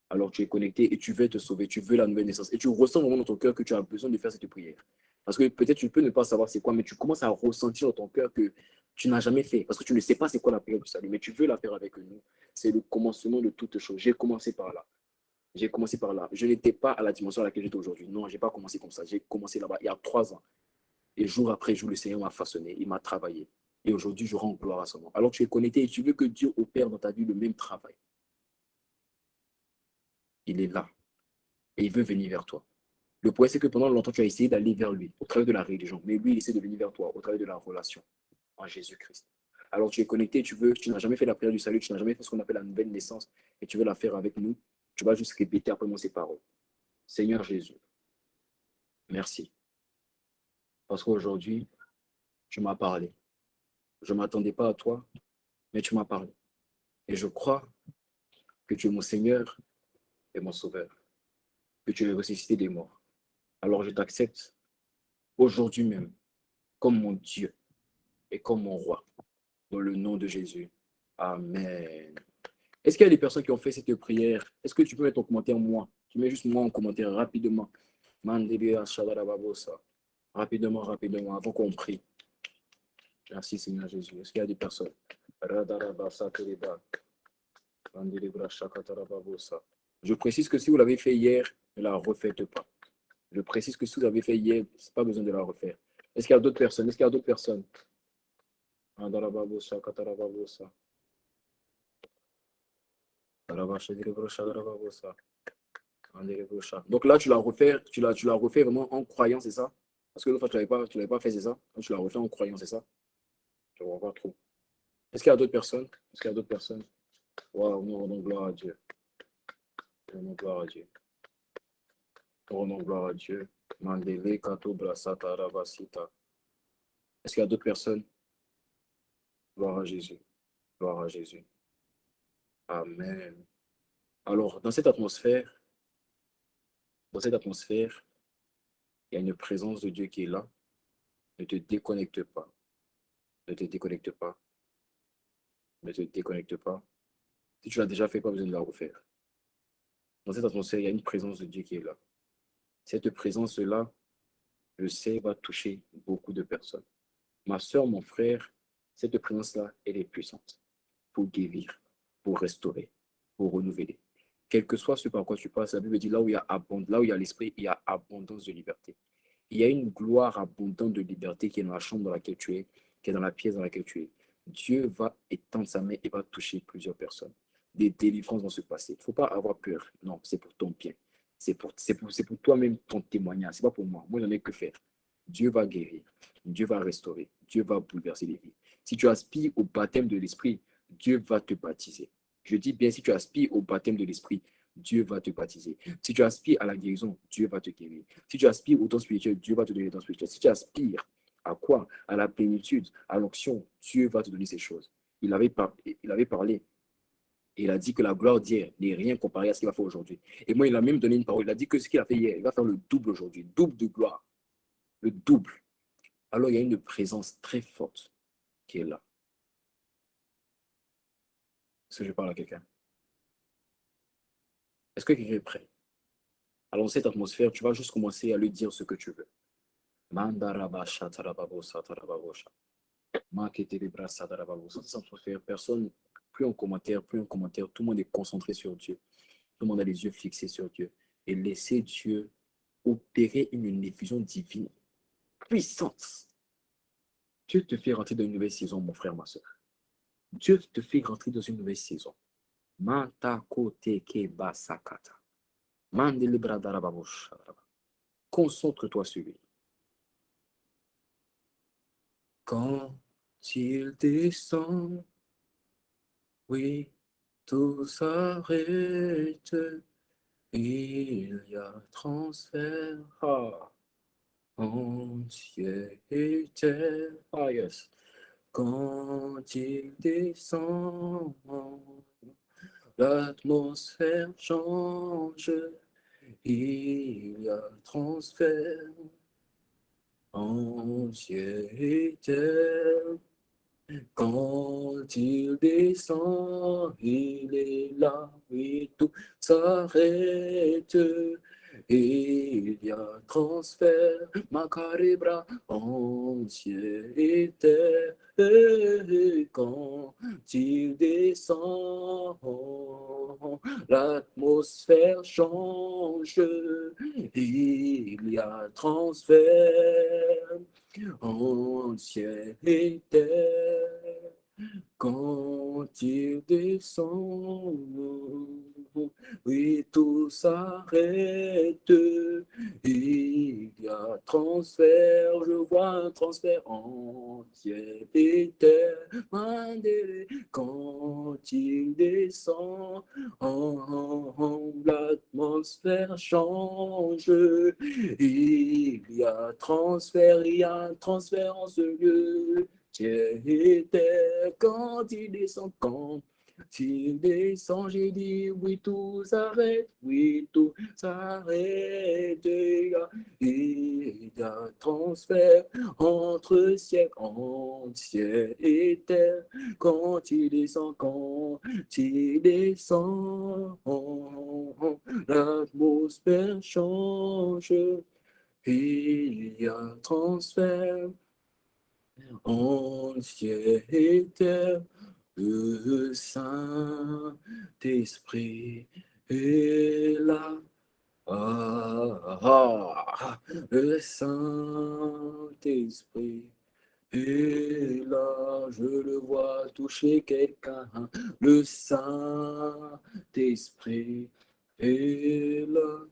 Alors tu es connecté et tu veux te sauver, tu veux la nouvelle naissance. Et tu ressens vraiment dans ton cœur que tu as besoin de faire cette prière. Parce que peut-être tu peux ne pas savoir c'est quoi, mais tu commences à ressentir dans ton cœur que tu n'as jamais fait. Parce que tu ne sais pas c'est quoi la prière du salut, mais tu veux la faire avec nous. C'est le commencement de toutes choses. J'ai commencé par là. J'ai commencé par là. Je n'étais pas à la dimension à laquelle j'étais aujourd'hui. Non, je n'ai pas commencé comme ça. J'ai commencé là-bas il y a 3 ans. Et jour après jour, le Seigneur m'a façonné. Il m'a travaillé. Et aujourd'hui, je rends gloire à son nom. Alors tu es connecté et tu veux que Dieu opère dans ta vie le même travail. Il est là. Et il veut venir vers toi. Le point, c'est que pendant longtemps, tu as essayé d'aller vers lui au travers de la religion. Mais lui, il essaie de venir vers toi au travers de la relation en Jésus-Christ. Alors tu es connecté, tu n'as jamais fait la prière du salut, tu n'as jamais fait ce qu'on appelle la nouvelle naissance et tu veux la faire avec nous. Tu vas juste répéter après moi ces paroles. Seigneur Jésus, merci. Parce qu'aujourd'hui, tu m'as parlé. Je ne m'attendais pas à toi, mais tu m'as parlé. Et je crois que tu es mon Seigneur et mon Sauveur, que tu es ressuscité des morts. Alors je t'accepte aujourd'hui même comme mon Dieu et comme mon roi. Dans le nom de Jésus. Amen. Est-ce qu'il y a des personnes qui ont fait cette prière? Est-ce que tu peux mettre ton commentaire moi? Tu mets juste moi en commentaire rapidement. Rapidement, rapidement, avant qu'on prie. Merci Seigneur Jésus. Est-ce qu'il y a des personnes? Je précise que si vous l'avez fait hier, ne la refaites pas. Je précise que si vous l'avez fait hier, ce n'est pas besoin de la refaire. Est-ce qu'il y a d'autres personnes? Est-ce qu'il y a d'autres personnes? Donc là, tu la refais vraiment en croyant, c'est ça? Parce que l'autre fois, tu l'avais pas fait, c'est ça? Donc, tu la refais en croyant, c'est ça? Je ne vois pas trop. Est-ce qu'il y a d'autres personnes? Est-ce qu'il y a d'autres personnes? Waouh, nous rendons gloire à Dieu. Nous rendons gloire à Dieu. Nous rendons gloire à Dieu. Mandele, Kato, Brasata, Rabasita. Est-ce qu'il y a d'autres personnes? Gloire à Jésus. Gloire à Jésus. Amen. Alors, dans cette atmosphère, il y a une présence de Dieu qui est là. Ne te déconnecte pas. Ne te déconnecte pas. Ne te déconnecte pas. Si tu l'as déjà fait, pas besoin de la refaire. Dans cette atmosphère, il y a une présence de Dieu qui est là. Cette présence-là, je sais, va toucher beaucoup de personnes. Ma soeur, mon frère, cette présence-là, elle est puissante pour guérir, pour restaurer, pour renouveler. Quel que soit ce par quoi tu passes, la Bible dit là où il y a l'esprit, il y a abondance de liberté. Il y a une gloire abondante de liberté qui est dans la chambre dans laquelle tu es, qui est dans la pièce dans laquelle tu es. Dieu va étendre sa main et va toucher plusieurs personnes. Des délivrances vont se passer. Il ne faut pas avoir peur. Non, c'est pour ton bien. C'est pour toi-même ton témoignage. Ce n'est pas pour moi. Moi, je n'en ai que faire. Dieu va guérir. Dieu va restaurer. Dieu va bouleverser les vies. Si tu aspires au baptême de l'Esprit, Dieu va te baptiser. Je dis bien, si tu aspires au baptême de l'Esprit, Dieu va te baptiser. Si tu aspires à la guérison, Dieu va te guérir. Si tu aspires au don spirituel, Dieu va te donner le don spirituel. Si tu aspires à quoi? À la plénitude, à l'onction, Dieu va te donner ces choses. Il avait parlé. Et il a dit que la gloire d'hier n'est rien comparé à ce qu'il va faire aujourd'hui. Et moi, il a même donné une parole. Il a dit que ce qu'il a fait hier, il va faire le double aujourd'hui. Double de gloire. Le double. Alors, il y a une présence très forte qui est là. Est-ce que je parle à quelqu'un? Est-ce que quelqu'un est prêt? Alors, dans cette atmosphère, tu vas juste commencer à lui dire ce que tu veux. Personne, plus en commentaire, tout le monde est concentré sur Dieu. Tout le monde a les yeux fixés sur Dieu. Et laisser Dieu opérer une effusion divine puissante. Dieu te fait rentrer dans une nouvelle saison, mon frère, ma soeur. Dieu te fait rentrer dans une nouvelle saison. Concentre-toi sur lui. Quand il descend, oui, tout s'arrête. Il y a transfert entier et terre. Ah, yes. Quand il descend, l'atmosphère change. Il y a transfert entier et terre. Quand il descend, il est là et tout s'arrête. Et il y a transfert, macaribra, entier et terre. Quand il descend, l'atmosphère change. Il y a transfert entier et terre. Quand il descend, oui, tout s'arrête. Il y a transfert, je vois un transfert entier et terre. Quand il descend, l'atmosphère change. Il y a transfert, il y a un transfert en ce lieu. Ciel et terre, quand il descend, j'ai dit oui, tout s'arrête, il y a transfert entre siècles, entier et terre, quand il descend, l'atmosphère change, il y a transfert entier et terre, le Saint-Esprit est là. Le Saint-Esprit est là. Je le vois toucher quelqu'un. Le Saint-Esprit est là.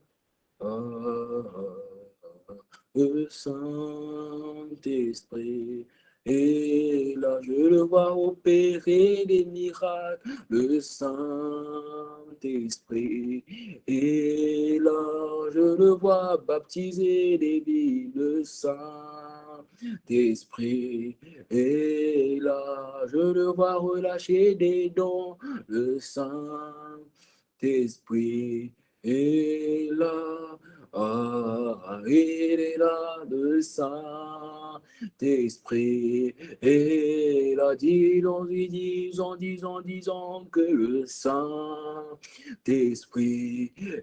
Le Saint-Esprit est là, je le vois opérer des miracles. Le Saint-Esprit est là, je le vois baptiser des vies. Le Saint-Esprit est là, je le vois relâcher des dons. Le Saint-Esprit est là. Il est là, le Saint-Esprit est là, disons que le Saint-Esprit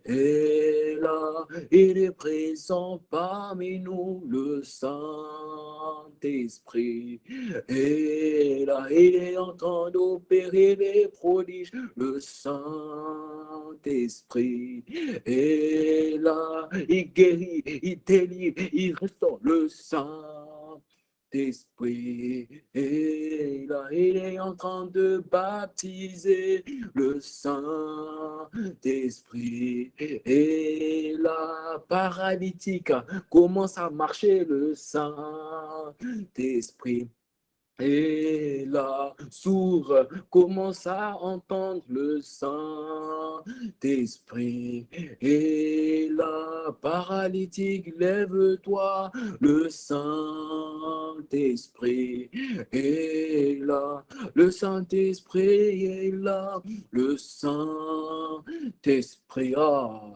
est là, il est présent parmi nous, le Saint-Esprit est là, il est en train d'opérer les prodiges, le Saint-Esprit est là, il guérit, il délivre, il restaure le Saint-Esprit Saint-Esprit est là, il est en train de baptiser. Le Saint-Esprit est là, paralytique, commence à marcher. Le Saint-Esprit et là, sourd, commence à entendre. Le Saint-Esprit. Et là, paralytique, lève-toi. Le Saint-Esprit est là. Le Saint-Esprit est là. Le Saint-Esprit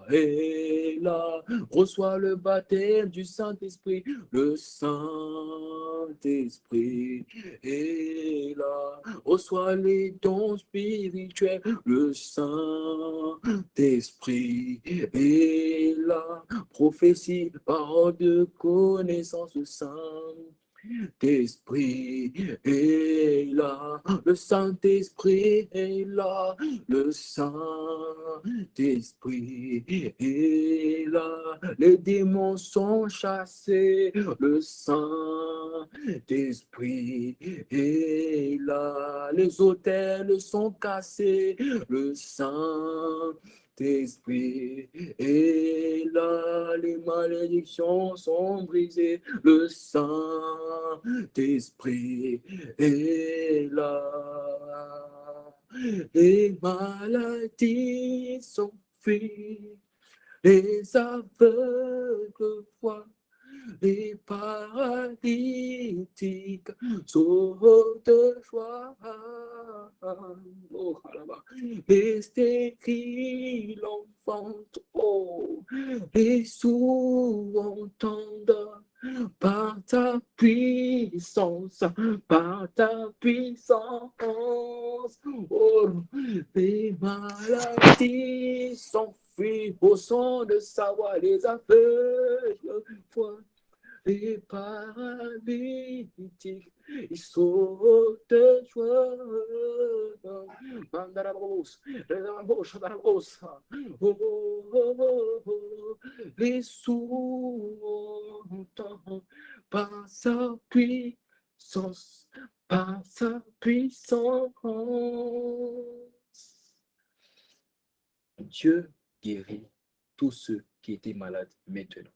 est là. Reçois le baptême du Saint-Esprit. Le Saint-Esprit et là, reçois les dons spirituels. Le Saint-Esprit est là, prophétie, parole de connaissance. Le Saint-Esprit est là, le Saint-Esprit est là, le Saint-Esprit est là, les démons sont chassés, le Saint-Esprit est là, les autels sont cassés, le Saint-Esprit est là, les malédictions sont brisées, le Saint-Esprit est là. Les maladies sont fuies, les aveugles voient, les paralytiques sautent de joie. Oh, les stériles enfantent, oh, les sourds entendent. Par ta puissance, oh, les maladies s'enfuient au son de sa voix, les aveugles voient, les paralytiques, ils sautent de joie. Les sourds entendent par sa puissance, par sa puissance. Dieu guérit tous ceux qui étaient malades maintenant.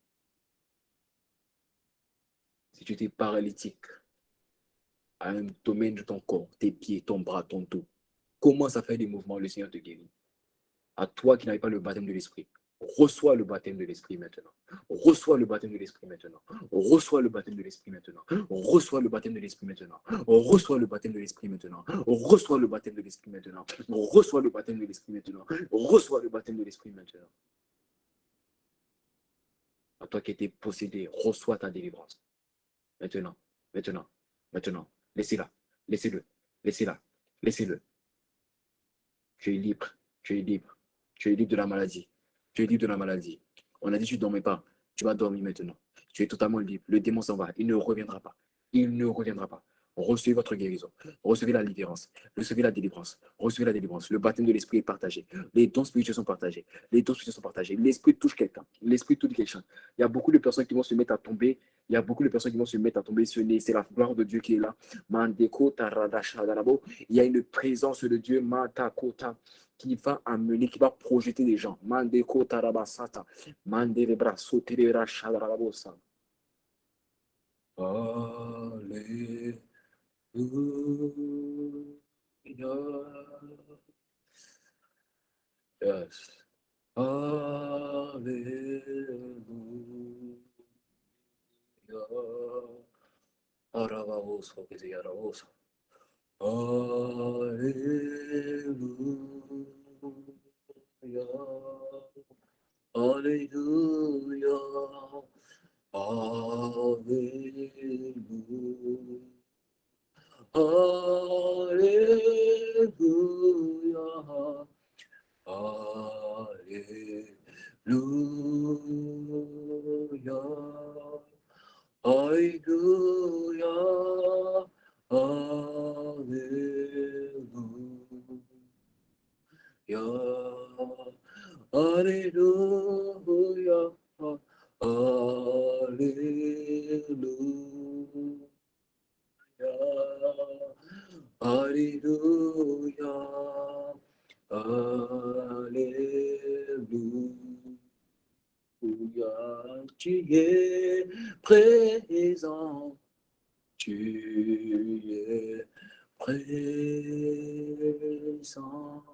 Si tu étais paralytique à un domaine de ton corps, tes pieds, ton bras, ton dos, commence à faire des mouvements, le Seigneur te guérit. À toi qui n'avais pas le baptême de l'Esprit, reçois le baptême de l'Esprit maintenant. Reçois le baptême de l'Esprit maintenant. Reçois le baptême de l'Esprit maintenant. Reçois le baptême de l'Esprit maintenant. Reçois le baptême de l'Esprit maintenant. Reçois le baptême de l'Esprit maintenant. Reçois le baptême de l'Esprit maintenant. Reçois le baptême de l'Esprit maintenant. À toi qui étais possédé, reçois ta délivrance. Maintenant, maintenant, maintenant. Laissez-la, laissez-le, laissez-la, laissez-le. Tu es libre, tu es libre. Tu es libre de la maladie. Tu es libre de la maladie. On a dit que tu ne dormais pas. Tu vas dormir maintenant. Tu es totalement libre. Le démon s'en va. Il ne reviendra pas. Il ne reviendra pas. Recevez votre guérison. Recevez la libérance. Recevez la délivrance. Recevez la délivrance. Le baptême de l'Esprit est partagé. Les dons spirituels sont partagés. Les dons spirituels sont partagés. L'Esprit touche quelqu'un. L'Esprit touche quelqu'un. Il y a beaucoup de personnes qui vont se mettre à tomber. Il y a beaucoup de personnes qui vont se mettre à tomber sur les. C'est la gloire de Dieu qui est là. Mandeko taradasha darabo. Il y a une présence de Dieu. Matakota. Qui va amener, qui va projeter des gens. Mandeko tarabasata. Mandere brasso terera shadarabosa. Alléluia. Yes. Alléluia. Arababosa, que se arabosa. Alléluia. Alléluia. Alléluia. Alléluia. Alléluia. Alléluia. Alléluia. Alléluia. Alléluia. Alléluia. Tu es présent. Tu es présent.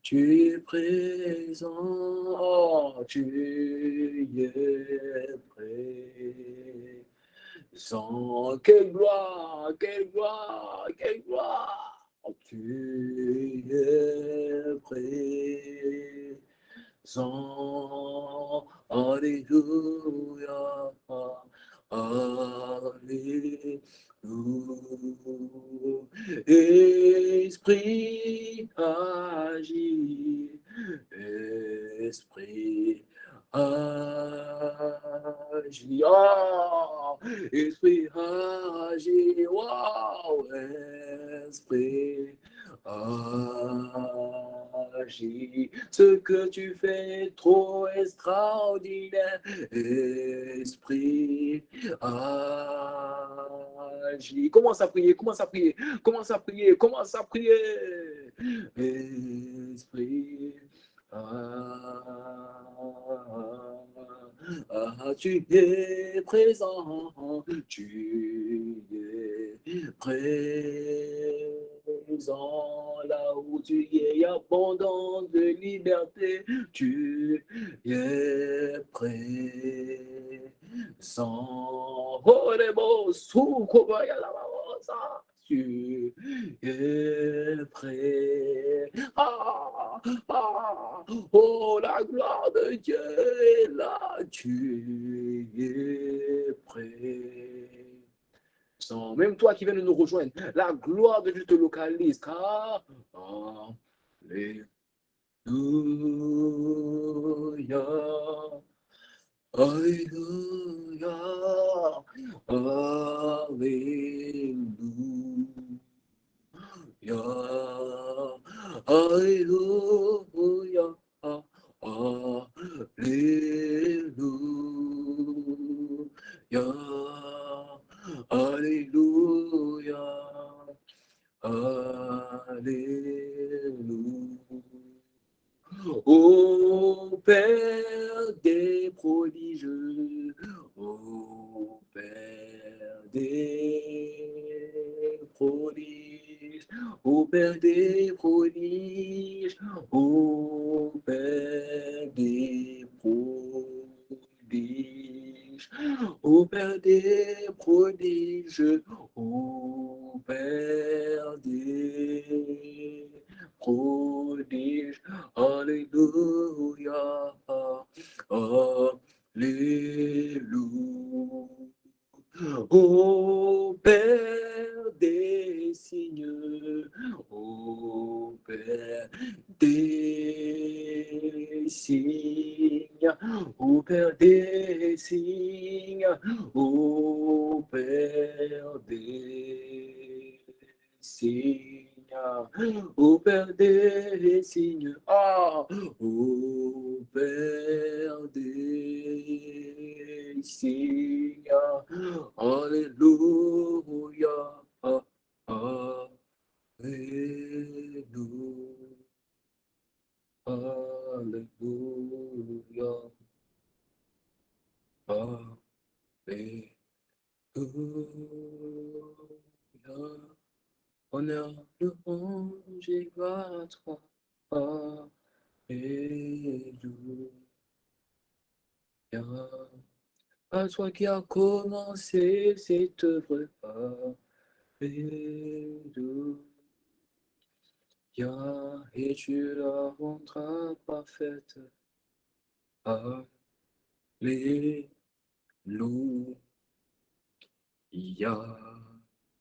Tu es présent. Oh, tu es présent. Quelle gloire, quelle gloire, quelle gloire. Tu es présent. Alléluia. Alléluia. Esprit agit. Esprit agit. Oh, esprit agit. Wow. Esprit agit. Ce que tu fais est trop extraordinaire. Esprit agit. Commence à prier, commence à prier, commence à prier, commence à prier. Esprit tu es présent, tu es présent là où tu es, abondant de liberté, tu es présent. Oh, les mots, tu es prêt. Ah, ah, oh, la gloire de Dieu est là. Tu es prêt. Sans même toi qui viens de nous rejoindre, la gloire de Dieu te localise. Car, alléluia. Alléluia. Alléluia. Alléluia. Alléluia. Alléluia. Alléluia. Ô Père des prodiges, ô Père des prodiges, ô Père des prodiges, ô Père des prodiges, ô Père des prodiges, ô Père des prodiges. Alléluia, alléluia. Ô Père des signes, ô Père des signes, ô Père des signes, ô Père des signes. Au Père des signes, au Père des signes, alléluia, alléluia, alléluia, alléluia. Honneur, louange et gloire à toi. Alléluia. À toi qui as commencé cette œuvre. Alléluia. Et tu la rendras parfaite. Alléluia.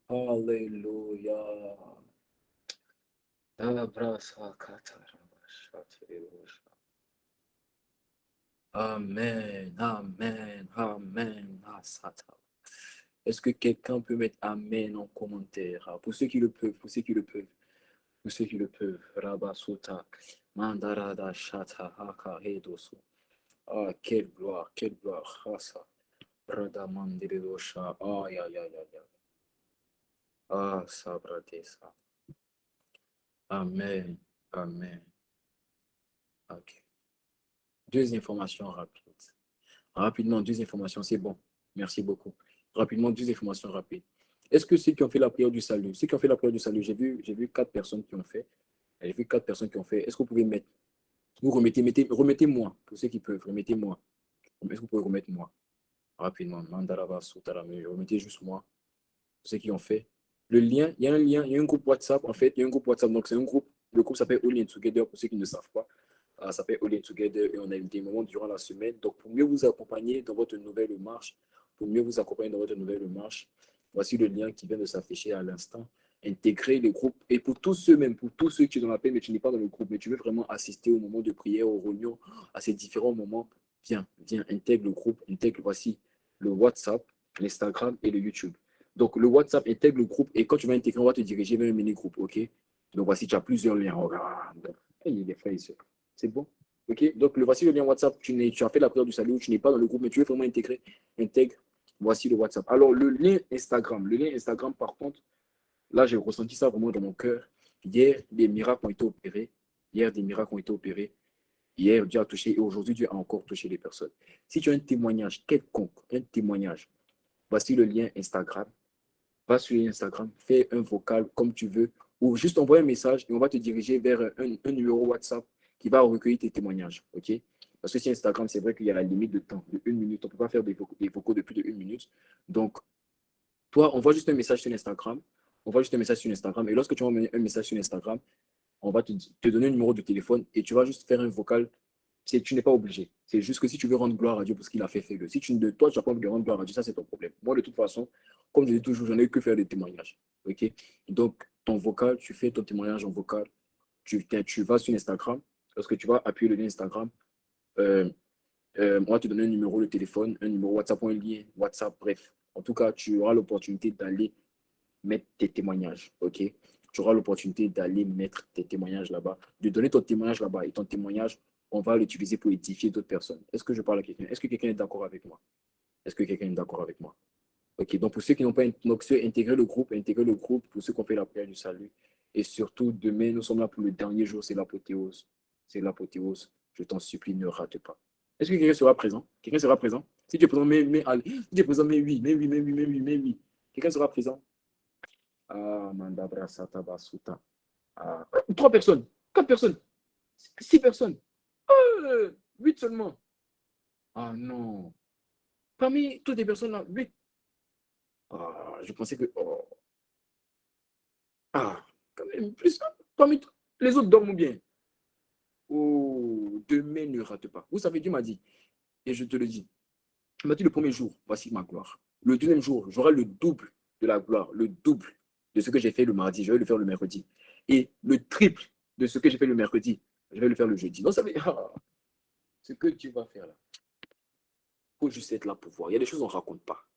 Alléluia. Amen, amen, amen. Est-ce que quelqu'un peut mettre amen en commentaire? Pour ceux qui le peuvent, pour ceux qui le peuvent, pour ceux qui le peuvent. Rabasuta, Mandarada Shata, Haka, Hedoso. Ah, quelle gloire, quelle gloire. Rasa, Radamandiridosha. Ah, ya, ya, ya, ya. Ah, Sabratesa. Amen. Amen. OK. Deux informations rapides. Rapidement, deux informations, c'est bon. Merci beaucoup. Rapidement, deux informations rapides. Est-ce que ceux qui ont fait la prière du salut, ceux qui ont fait la prière du salut, j'ai vu 4 personnes qui ont fait. J'ai vu 4 personnes qui ont fait. Est-ce que vous pouvez mettre, vous remettez-moi, pour ceux qui peuvent, remettez-moi. Est-ce que vous pouvez remettre moi? Rapidement. Mandaraba, Soutarame, remettez juste moi, pour ceux qui ont fait. Le lien, il y a un lien, il y a un groupe WhatsApp, en fait, il y a un groupe WhatsApp, donc c'est un groupe, le groupe s'appelle All In Together, pour ceux qui ne savent pas. Ça s'appelle All In Together et on a eu des moments durant la semaine. Donc, pour mieux vous accompagner dans votre nouvelle marche, voici le lien qui vient de s'afficher à l'instant. Intégrer le groupe. Et pour tous ceux, même pour tous ceux qui sont dans la paix, mais tu n'es pas dans le groupe, mais tu veux vraiment assister au moment de prière, aux réunions, à ces différents moments, viens, intègre le groupe, voici le WhatsApp, l'Instagram et le YouTube. Donc, le WhatsApp intègre le groupe et quand tu vas intégrer, on va te diriger vers un mini-groupe, OK? Donc, voici, tu as plusieurs liens. Regarde. Il y a des frères ici. C'est bon. OK? Donc, voici le lien WhatsApp. Tu as fait la prière du salut, tu n'es pas dans le groupe, mais tu veux vraiment intégrer. Intègre. Voici le WhatsApp. Alors, le lien Instagram, par contre, là, j'ai ressenti ça vraiment dans mon cœur. Hier, des miracles ont été opérés. Hier, Dieu a touché et aujourd'hui, Dieu a encore touché les personnes. Si tu as un témoignage quelconque, voici le lien Instagram. Va sur Instagram, fais un vocal comme tu veux, ou juste envoie un message et on va te diriger vers un numéro WhatsApp qui va recueillir tes témoignages. OK? Parce que sur Instagram, c'est vrai qu'il y a la limite de temps, de 1 minute. On ne peut pas faire des vocaux de plus de 1 minute. Donc, toi, envoie juste un message sur Instagram. Et lorsque tu envoies un message sur Instagram, on va te donner un numéro de téléphone et tu vas juste faire un vocal. Tu n'es pas obligé. C'est juste que si tu veux rendre gloire à Dieu pour ce qu'il a fait, fais-le. Si toi, tu n'as pas envie de rendre gloire à Dieu, ça, c'est ton problème. Moi, de toute façon, comme je dis toujours, j'en ai que faire des témoignages. OK? Donc, ton vocal, tu fais ton témoignage en vocal. Tu vas sur Instagram. Lorsque tu vas appuyer le lien Instagram, euh, on va te donner un numéro de téléphone, un numéro WhatsApp ou un lien WhatsApp, bref. En tout cas, tu auras l'opportunité d'aller mettre tes témoignages. OK? Tu auras l'opportunité d'aller mettre tes témoignages là-bas, de donner ton témoignage là-bas. Et ton témoignage, on va l'utiliser pour édifier d'autres personnes. Est-ce que je parle à quelqu'un? Est-ce que quelqu'un est d'accord avec moi? OK, donc pour ceux qui n'ont pas intégré le groupe, pour ceux qui ont fait la prière du salut. Et surtout, demain, nous sommes là pour le dernier jour, c'est l'apothéose. Je t'en supplie, ne rate pas. Est-ce que quelqu'un sera présent? Si tu es présent, mais oui. Quelqu'un sera présent? Ah, Mandabra Sataba Suta. Ah, 3 personnes, 4 personnes, 6 personnes, 8 seulement. Ah non. Parmi toutes les personnes là, 8. Ah, je pensais que. Oh. Ah, quand même, plus. Parmi les autres dorment bien. Oh, demain ne rate pas. Vous savez, Dieu m'a dit, et je te le dis, il m'a dit le premier jour, voici ma gloire. Le deuxième jour, j'aurai le double de la gloire, le double de ce que j'ai fait le mardi, je vais le faire le mercredi. Et le triple de ce que j'ai fait le mercredi, je vais le faire le jeudi. Donc, ça veut dire, ce que tu vas faire là, il faut juste être là pour voir. Il y a des choses qu'on ne raconte pas.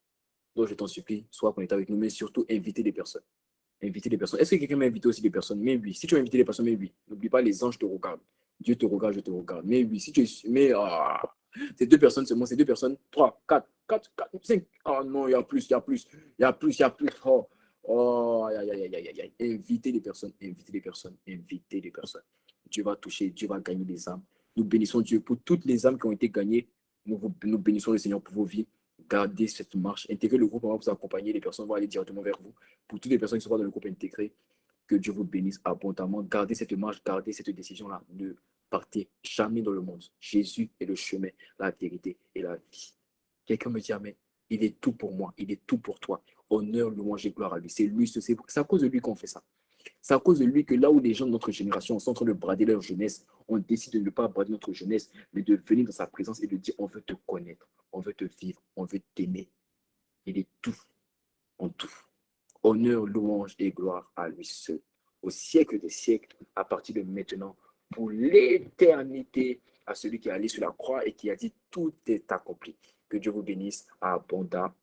Donc, je t'en supplie, sois connecté avec nous, mais surtout, inviter des personnes. Est-ce que quelqu'un m'a invité aussi des personnes? Mais oui. Si tu as invité des personnes, mais oui. N'oublie pas, les anges te regardent. Dieu te regarde, je te regarde. Mais oui, si tu es. Mais c'est 2 personnes seulement, c'est 2 personnes. 3, 4, 5. Ah non, il y a plus. Aïe, aïe, aïe, aïe, aïe. Invitez les personnes. Dieu va toucher, Dieu va gagner des âmes. Nous bénissons Dieu pour toutes les âmes qui ont été gagnées. Nous bénissons le Seigneur pour vos vies. Gardez cette marche. Intégrez le groupe, on va vous accompagner. Les personnes vont aller directement vers vous. Pour toutes les personnes qui sont pas dans le groupe intégré, que Dieu vous bénisse abondamment. Gardez cette marche, gardez cette décision-là. Ne partez jamais dans le monde. Jésus est le chemin, la vérité et la vie. Quelqu'un me dit amen. Il est tout pour moi, il est tout pour toi. Honneur, louange et gloire à lui. C'est lui, c'est à cause de lui qu'on fait ça. C'est à cause de lui que là où les gens de notre génération sont en train de brader leur jeunesse, on décide de ne pas brader notre jeunesse, mais de venir dans sa présence et de dire on veut te connaître, on veut te vivre, on veut t'aimer. Il est tout en tout. Honneur, louange et gloire à lui seul, au siècle des siècles, à partir de maintenant, pour l'éternité, à celui qui est allé sur la croix et qui a dit tout est accompli. Que Dieu vous bénisse abondamment.